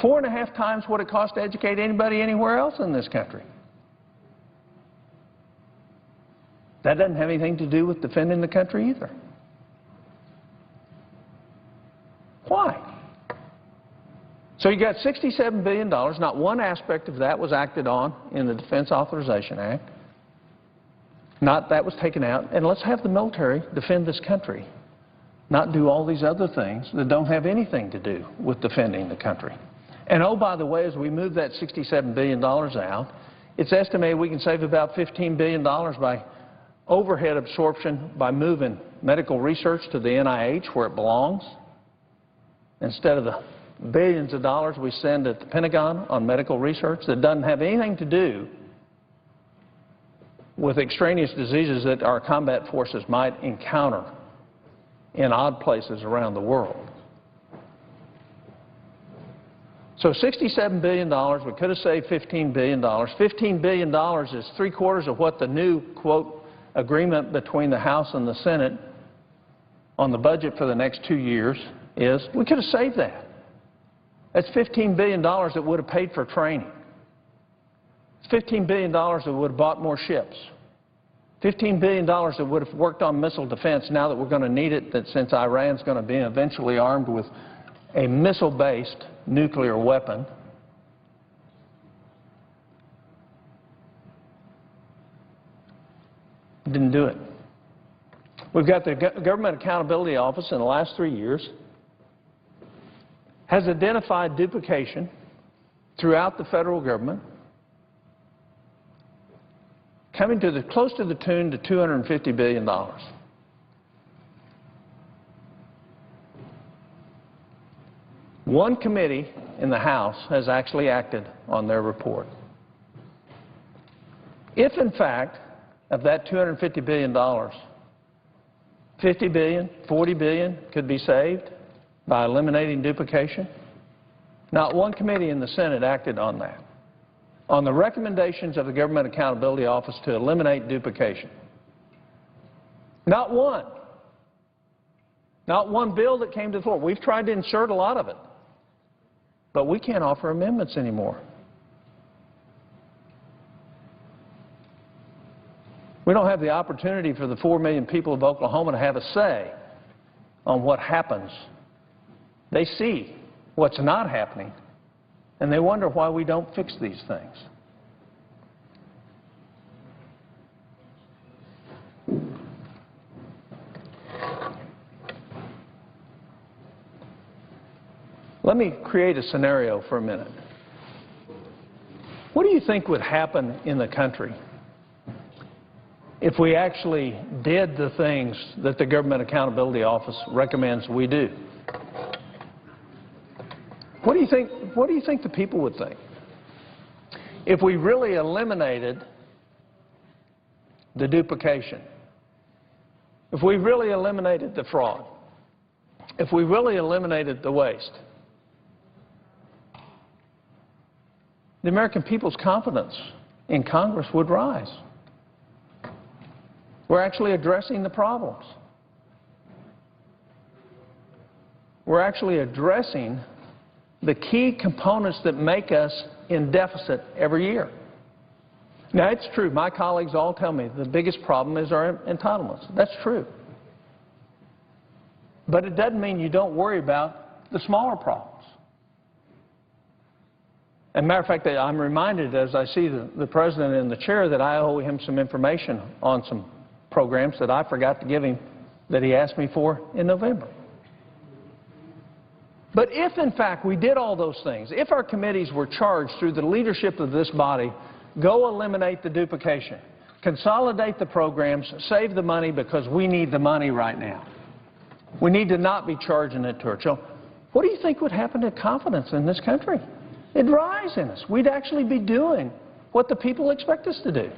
Speaker 3: 4.5 times what it costs to educate anybody anywhere else in this country. That doesn't have anything to do with defending the country either. Why? So you got $67 billion. Not one aspect of that was acted on in the Defense Authorization Act. Not that was taken out. And let's have the military defend this country, not do all these other things that don't have anything to do with defending the country. And oh, by the way, as we move that $67 billion out, it's estimated we can save about $15 billion by overhead absorption by moving medical research to the NIH where it belongs, instead of the billions of dollars we send at the Pentagon on medical research that doesn't have anything to do with extraneous diseases that our combat forces might encounter in odd places around the world. So $67 billion, we could have saved $15 billion. $15 billion is 3/4 of what the new, quote, agreement between the House and the Senate on the budget for the next 2 years is. We could have saved that. That's $15 billion that would have paid for training. It's $15 billion that would have bought more ships. $15 billion that would have worked on missile defense now that we're going to need it, that since Iran's going to be eventually armed with a missile-based nuclear weapon. Didn't do it. We've got the Government Accountability Office in the last 3 years has identified duplication throughout the federal government, coming to close to the tune to $250 billion. One committee in the House has actually acted on their report. If, in fact, of that $250 billion, $50 billion, $40 billion could be saved by eliminating duplication, not one committee in the Senate acted on that, on the recommendations of the Government Accountability Office to eliminate duplication. Not one. Not one bill that came to the floor. We've tried to insert a lot of it, but we can't offer amendments anymore. We don't have the opportunity for the 4 million people of Oklahoma to have a say on what happens. They see what's not happening, and they wonder why we don't fix these things. Let me create a scenario for a minute. What do you think would happen in the country if we actually did the things that the Government Accountability Office recommends we do? What do you think the people would think? If we really eliminated the duplication, if we really eliminated the fraud, if we really eliminated the waste, the American people's confidence in Congress would rise. We're actually addressing the problems. We're actually addressing the key components that make us in deficit every year. Now, it's true. My colleagues all tell me the biggest problem is our entitlements. That's true. But it doesn't mean you don't worry about the smaller problems. As a matter of fact, I'm reminded as I see the President in the chair that I owe him some information on some programs that I forgot to give him that he asked me for in November. But if, in fact, we did all those things, if our committees were charged through the leadership of this body, go eliminate the duplication, consolidate the programs, save the money because we need the money right now. We need to not be charging it to our children. What do you think would happen to confidence in this country? It'd rise in us. We'd actually be doing what the people expect us to do.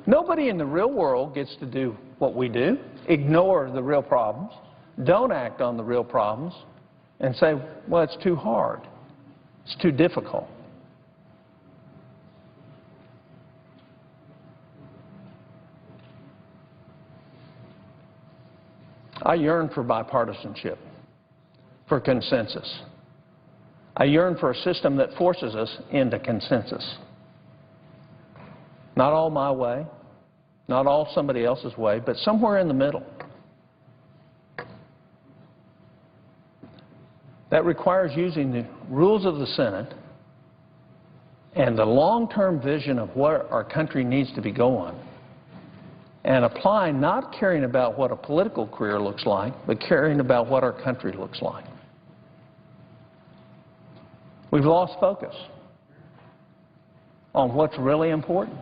Speaker 3: Nobody in the real world gets to do what we do, ignore the real problems, don't act on the real problems, and say, well, it's too hard, it's too difficult. I yearn for bipartisanship, for consensus. I yearn for a system that forces us into consensus. Not all my way, not all somebody else's way, but somewhere in the middle. That requires using the rules of the Senate and the long-term vision of where our country needs to be going and applying, not caring about what a political career looks like, but caring about what our country looks like. We've lost focus on what's really important.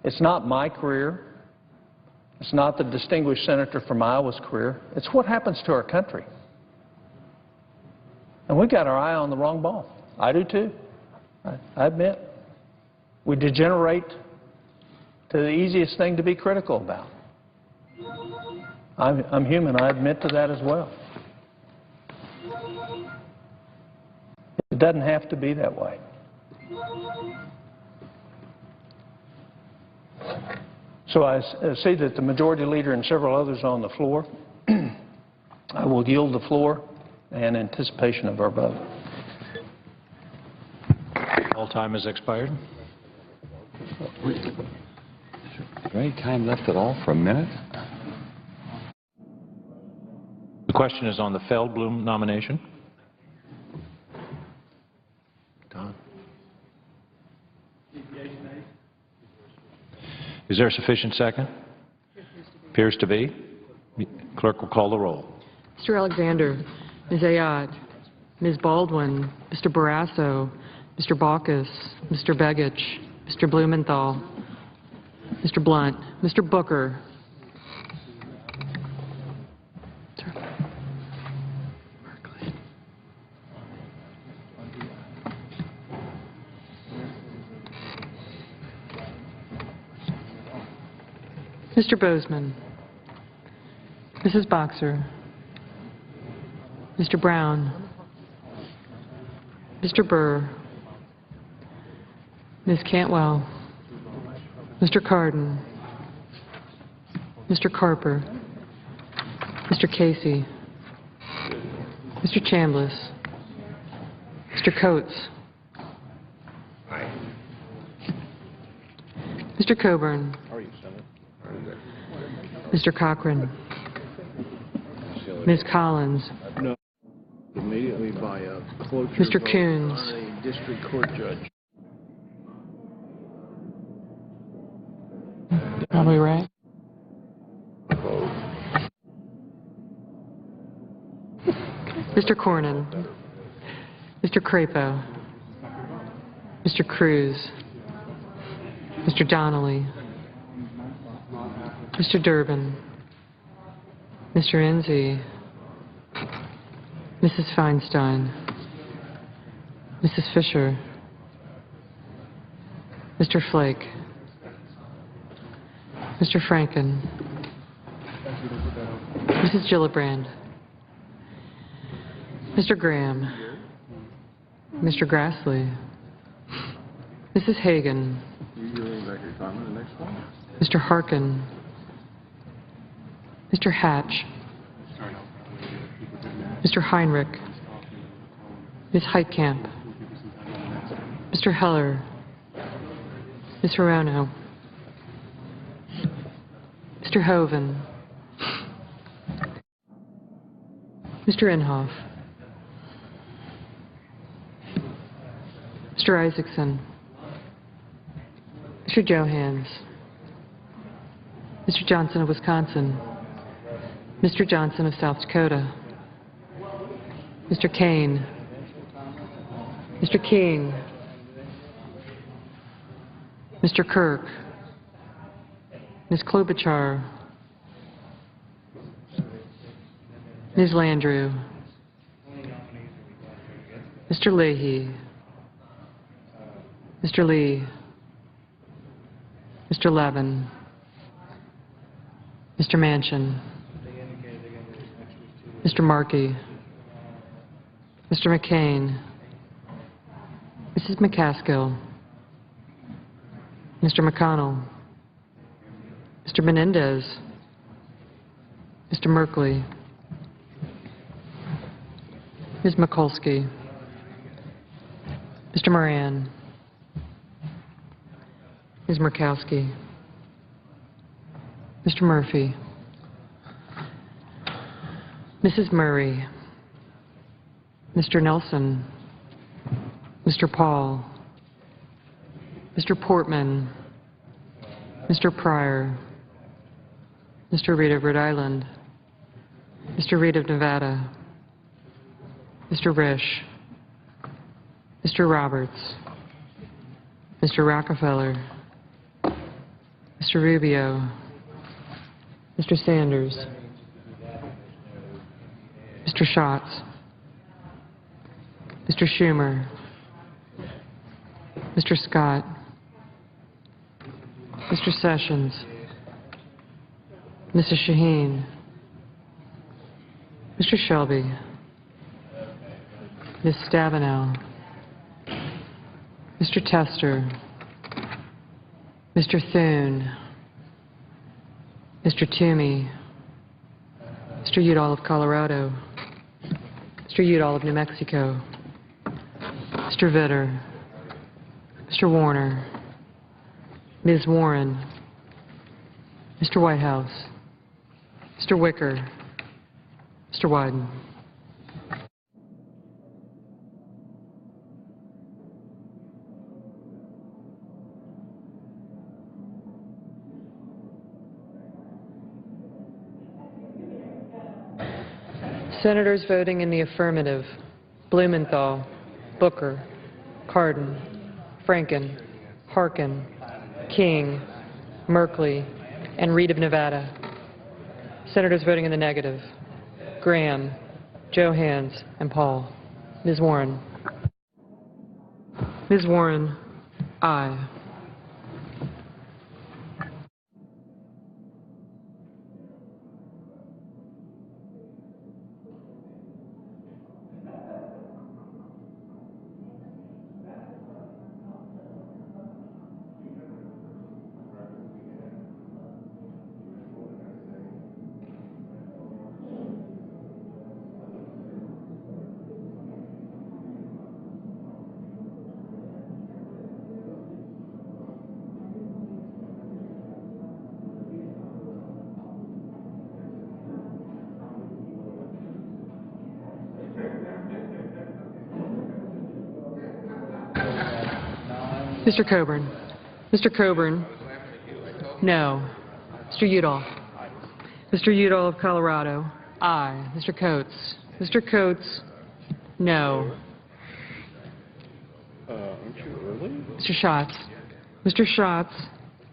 Speaker 3: It's not my career. It's not the distinguished senator from Iowa's career. It's what happens to our country. And we've got our eye on the wrong ball. I do too. I admit. We degenerate to the easiest thing to be critical about. I'm human. I admit to that as well. It doesn't have to be that way. So I see that the majority leader and several others are on the floor. I will yield the floor in anticipation of our vote.
Speaker 4: All time has expired.
Speaker 5: Is there any time left at all for a minute?
Speaker 4: The question is on the Feldblum nomination. Don. Is there a sufficient second? Appears to be. Clerk will call the roll.
Speaker 6: Mr. Alexander, Ms. Ayad, Ms. Baldwin, Mr. Barrasso, Mr. Baucus, Mr. Begich, Mr. Blumenthal, Mr. Blunt, Mr. Booker, Mr. Bozeman, Mrs. Boxer, Mr. Brown, Mr. Burr, Ms. Cantwell, Mr. Cardin, Mr. Carper, Mr. Casey, Mr. Chambliss, Mr. Coates, Mr. Coburn, Mr. Cochran, Ms. Collins,
Speaker 7: immediately by a cloture
Speaker 6: Mr.
Speaker 7: vote
Speaker 6: Coons,
Speaker 7: on a district court judge.
Speaker 6: are we right? Mr. Cornyn, Mr. Crapo, Mr. Cruz, Mr. Donnelly, Mr. Durbin, Mr. Enzi, Mrs. Feinstein, Mrs. Fisher, Mr. Flake, Mr. Franken, Mrs. Gillibrand, Mr. Graham, Mr. Grassley, Mrs. Hagan, Mr. Harkin, Mr. Hatch, Mr. Heinrich, Ms. Heitkamp, Mr. Heller, Ms. Hirono, Mr. Hoven, Mr. Inhofe, Mr. Isaacson, Mr. Johans, Mr. Johnson of Wisconsin, Mr. Johnson of South Dakota, Mr. Kane, Mr. King, Mr. Kirk, Ms. Klobuchar, Ms. Landrieu, Mr. Leahy, Mr. Lee, Mr. Levin, Mr. Manchin, Mr. Markey, Mr. McCain, Mrs. McCaskill, Mr. McConnell, Mr. Menendez, Mr. Merkley, Ms. Mikulski, Mr. Moran, Ms. Murkowski, Mr. Murphy, Mrs. Murray, Mr. Nelson, Mr. Paul, Mr. Portman, Mr. Pryor, Mr. Reid of Rhode Island, Mr. Reid of Nevada, Mr. Risch, Mr. Roberts, Mr. Rockefeller, Mr. Rubio, Mr. Sanders, Mr. Schatz, Mr. Schumer, Mr. Scott, Mr. Sessions, Mrs. Shaheen, Mr. Shelby, Ms. Stabenow, Mr. Tester, Mr. Thune, Mr. Toomey, Mr. Udall of Colorado, Mr. Udall of New Mexico, Mr. Vitter, Mr. Warner, Ms. Warren, Mr. Whitehouse, Mr. Wicker, Mr. Wyden. Senators voting in the affirmative: Blumenthal, Booker, Cardin, Franken, Harkin, King, Merkley, and Reid of Nevada. Senators voting in the negative: Graham, Johans, and Paul. Ms. Warren. Ms. Warren, aye. Mr. Coburn. Mr. Coburn. No. Mr. Udall. Mr. Udall of Colorado. Aye. Mr. Coates. Mr. Coates. No.
Speaker 7: Aren't you early?
Speaker 6: Mr. Schatz. Mr. Schatz,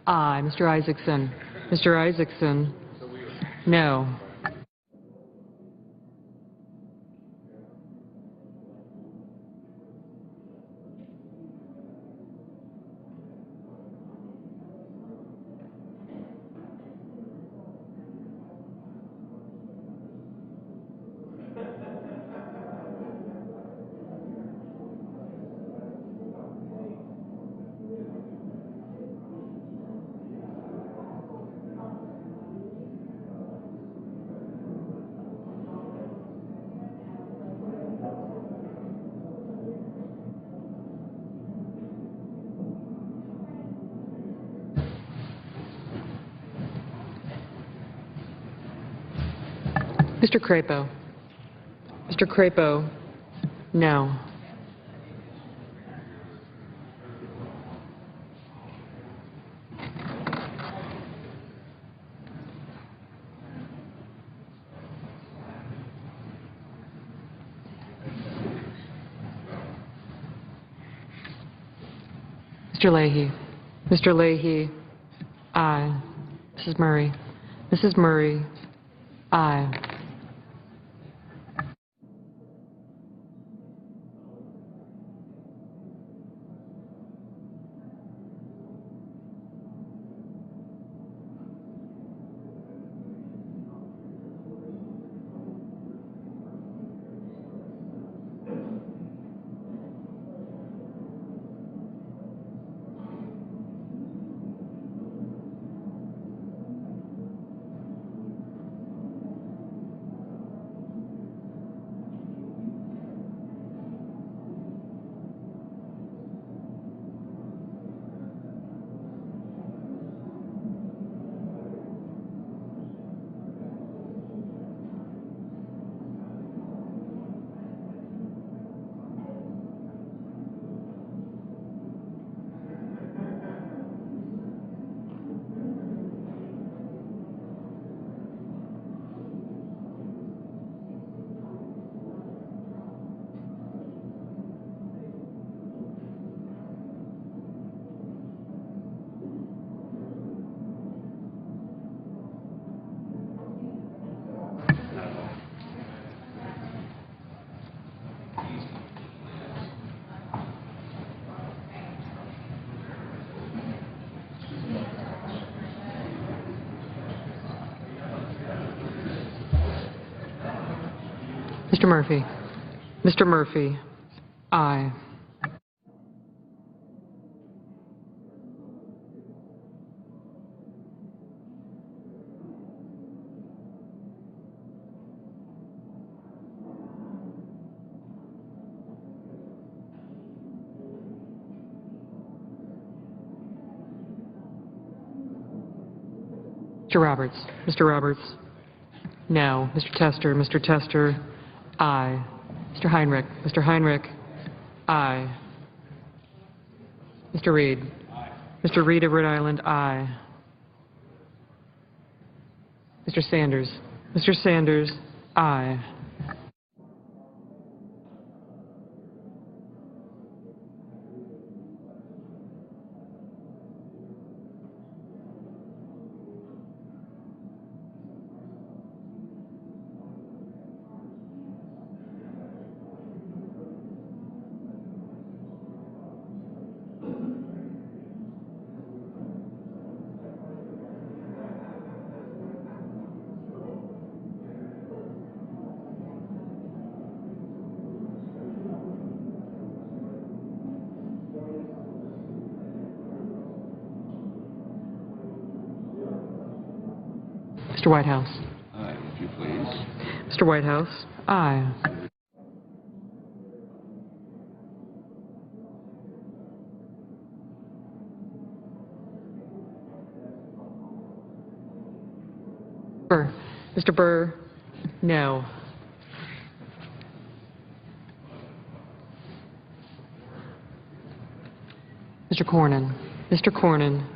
Speaker 6: aye. Mr. Isaacson. Mr. Isaacson, no. Mr. Crapo. Mr. Crapo, no. Mr. Leahy. Mr. Leahy, aye. Mrs. Murray. Mrs. Murray, aye. Mr. Murphy. Mr. Murphy, aye. Mr. Roberts. Mr. Roberts, no. Mr. Tester. Mr. Tester, aye. Mr. Heinrich. Mr. Heinrich, aye. Mr. Reed. Mr. Reed of Rhode Island, aye. Mr. Sanders. Mr. Sanders, aye. Mr. Whitehouse.
Speaker 5: Aye, if you please.
Speaker 6: Mr. Whitehouse, aye. Burr. Mr. Burr, no. Mr. Cornyn. Mr. Cornyn,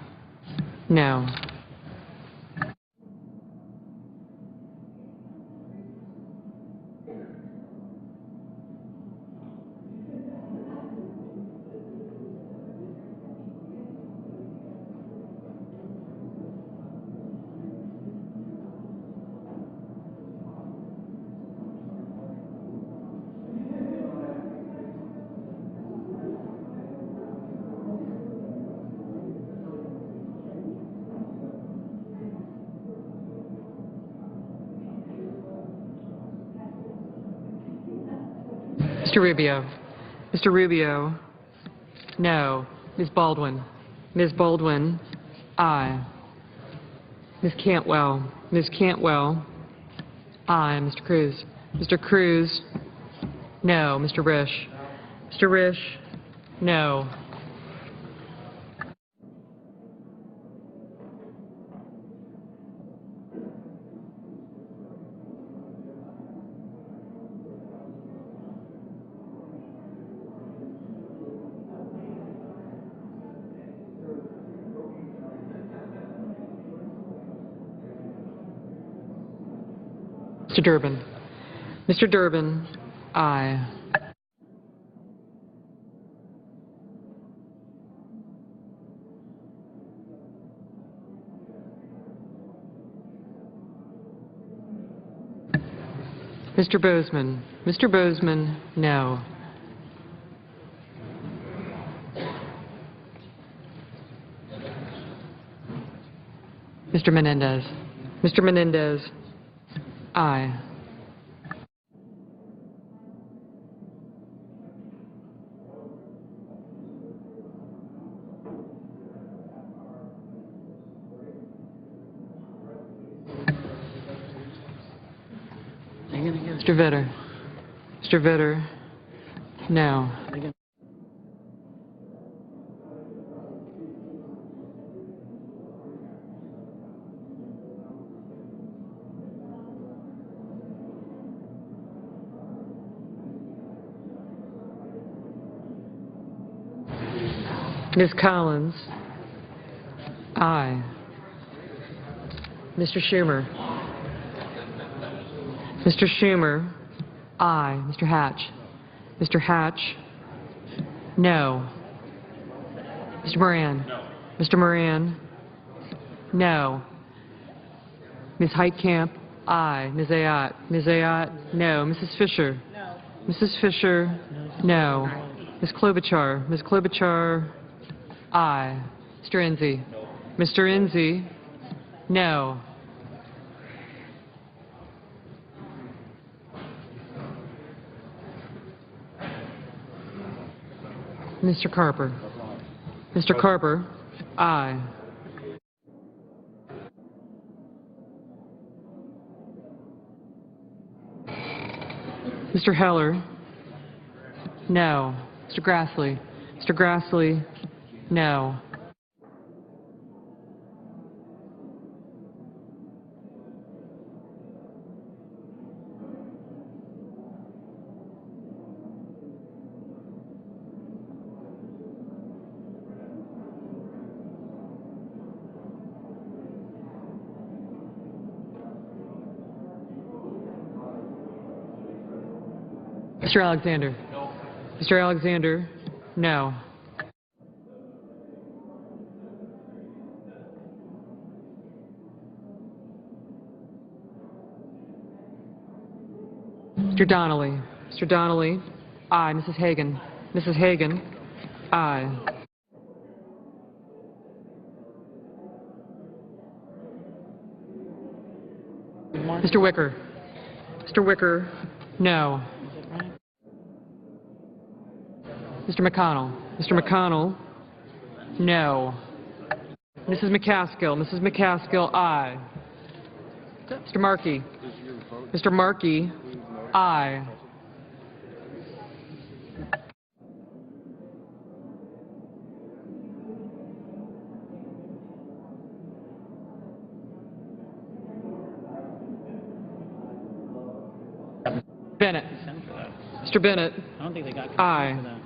Speaker 6: no. Mr. Rubio. Mr. Rubio, no. Ms. Baldwin. Ms. Baldwin, aye. Ms. Cantwell. Ms. Cantwell, aye. Mr. Cruz. Mr. Cruz, no. Mr. Risch. Mr. Risch, no. Mr. Durbin. Mr. Durbin, aye. Mr. Bozeman. Mr. Bozeman, no. Mr. Menendez. Mr. Menendez, aye. Mr. Vitter. Mr. Vitter, no. Ms. Collins, aye. Mr. Schumer. Mr. Schumer, aye. Mr. Hatch. Mr. Hatch, no. Mr. Moran. Mr. Moran, no. Ms. Heitkamp, aye. Ms. Ayotte. Ms. Ayotte, no. Mrs. Fisher. No. Mrs. Fisher, no. Ms. Klobuchar. Ms. Klobuchar, aye. Mr. Enzi. Mr. Enzi, no. Mr. Carper. Mr. Carper, aye. Mr. Heller, no. Mr. Grassley. Mr. Grassley, no. Mr. Alexander. No. Mr. Alexander, no. Mr. Donnelly. Mr. Donnelly, aye. Mrs. Hagan. Mrs. Hagan, aye. Mr. Wicker. Mr. Wicker, no. Mr. McConnell. Mr. McConnell, no. Mrs. McCaskill. Mrs. McCaskill, aye. Mr. Markey. Mr. Markey, aye. Bennett. Mr. Bennett,
Speaker 8: I don't think they got
Speaker 6: aye.
Speaker 8: for that.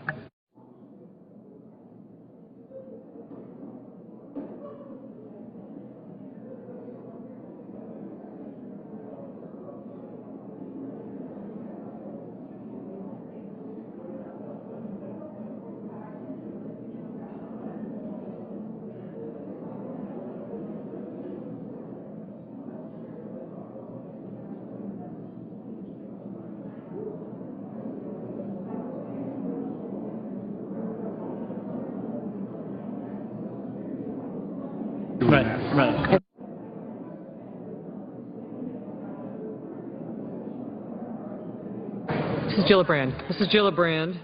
Speaker 8: Right.
Speaker 6: Mrs. Gillibrand. Mrs. Gillibrand.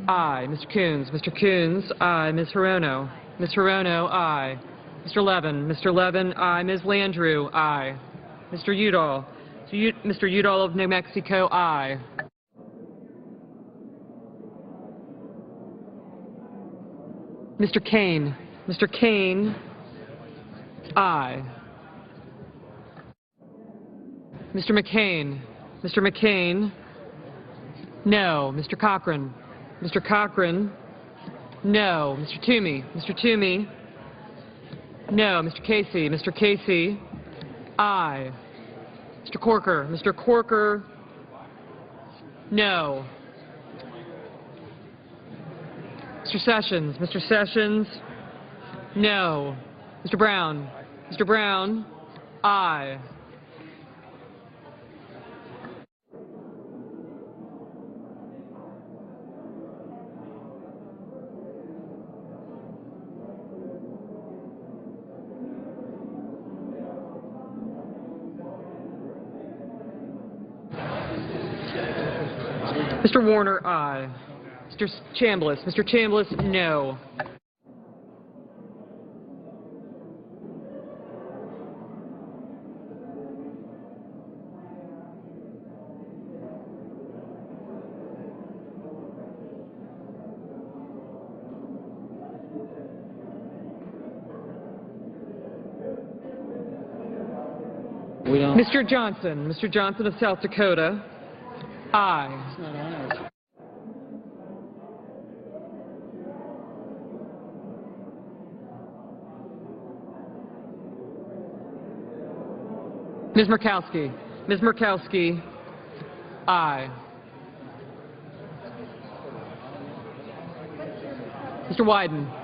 Speaker 6: Aye. Mr. Coons. Mr. Coons. Aye. Ms. Hirono. Ms. Hirono. Aye. Mr. Levin. Mr. Levin. Aye. Ms. Landrieu. Aye. Mr. Udall. Mr. Udall of New Mexico. Aye. Mr. Kane. Mr. Kane. Aye. Mr. McCain. Mr. McCain. No. Mr. Cochran. Mr. Cochran. No. Mr. Toomey. Mr. Toomey. No. Mr. Casey. Mr. Casey. Aye. Mr. Corker. Mr. Corker. No. Mr. Sessions. Mr. Sessions. No. Mr. Brown. Mr. Brown. Aye. Mr. Warner, aye. Mr. Chambliss. Mr. Chambliss, no. Mr. Johnson. Mr. Johnson of South Dakota, aye. Ms. Murkowski. Ms. Murkowski, aye. Mr. Wyden.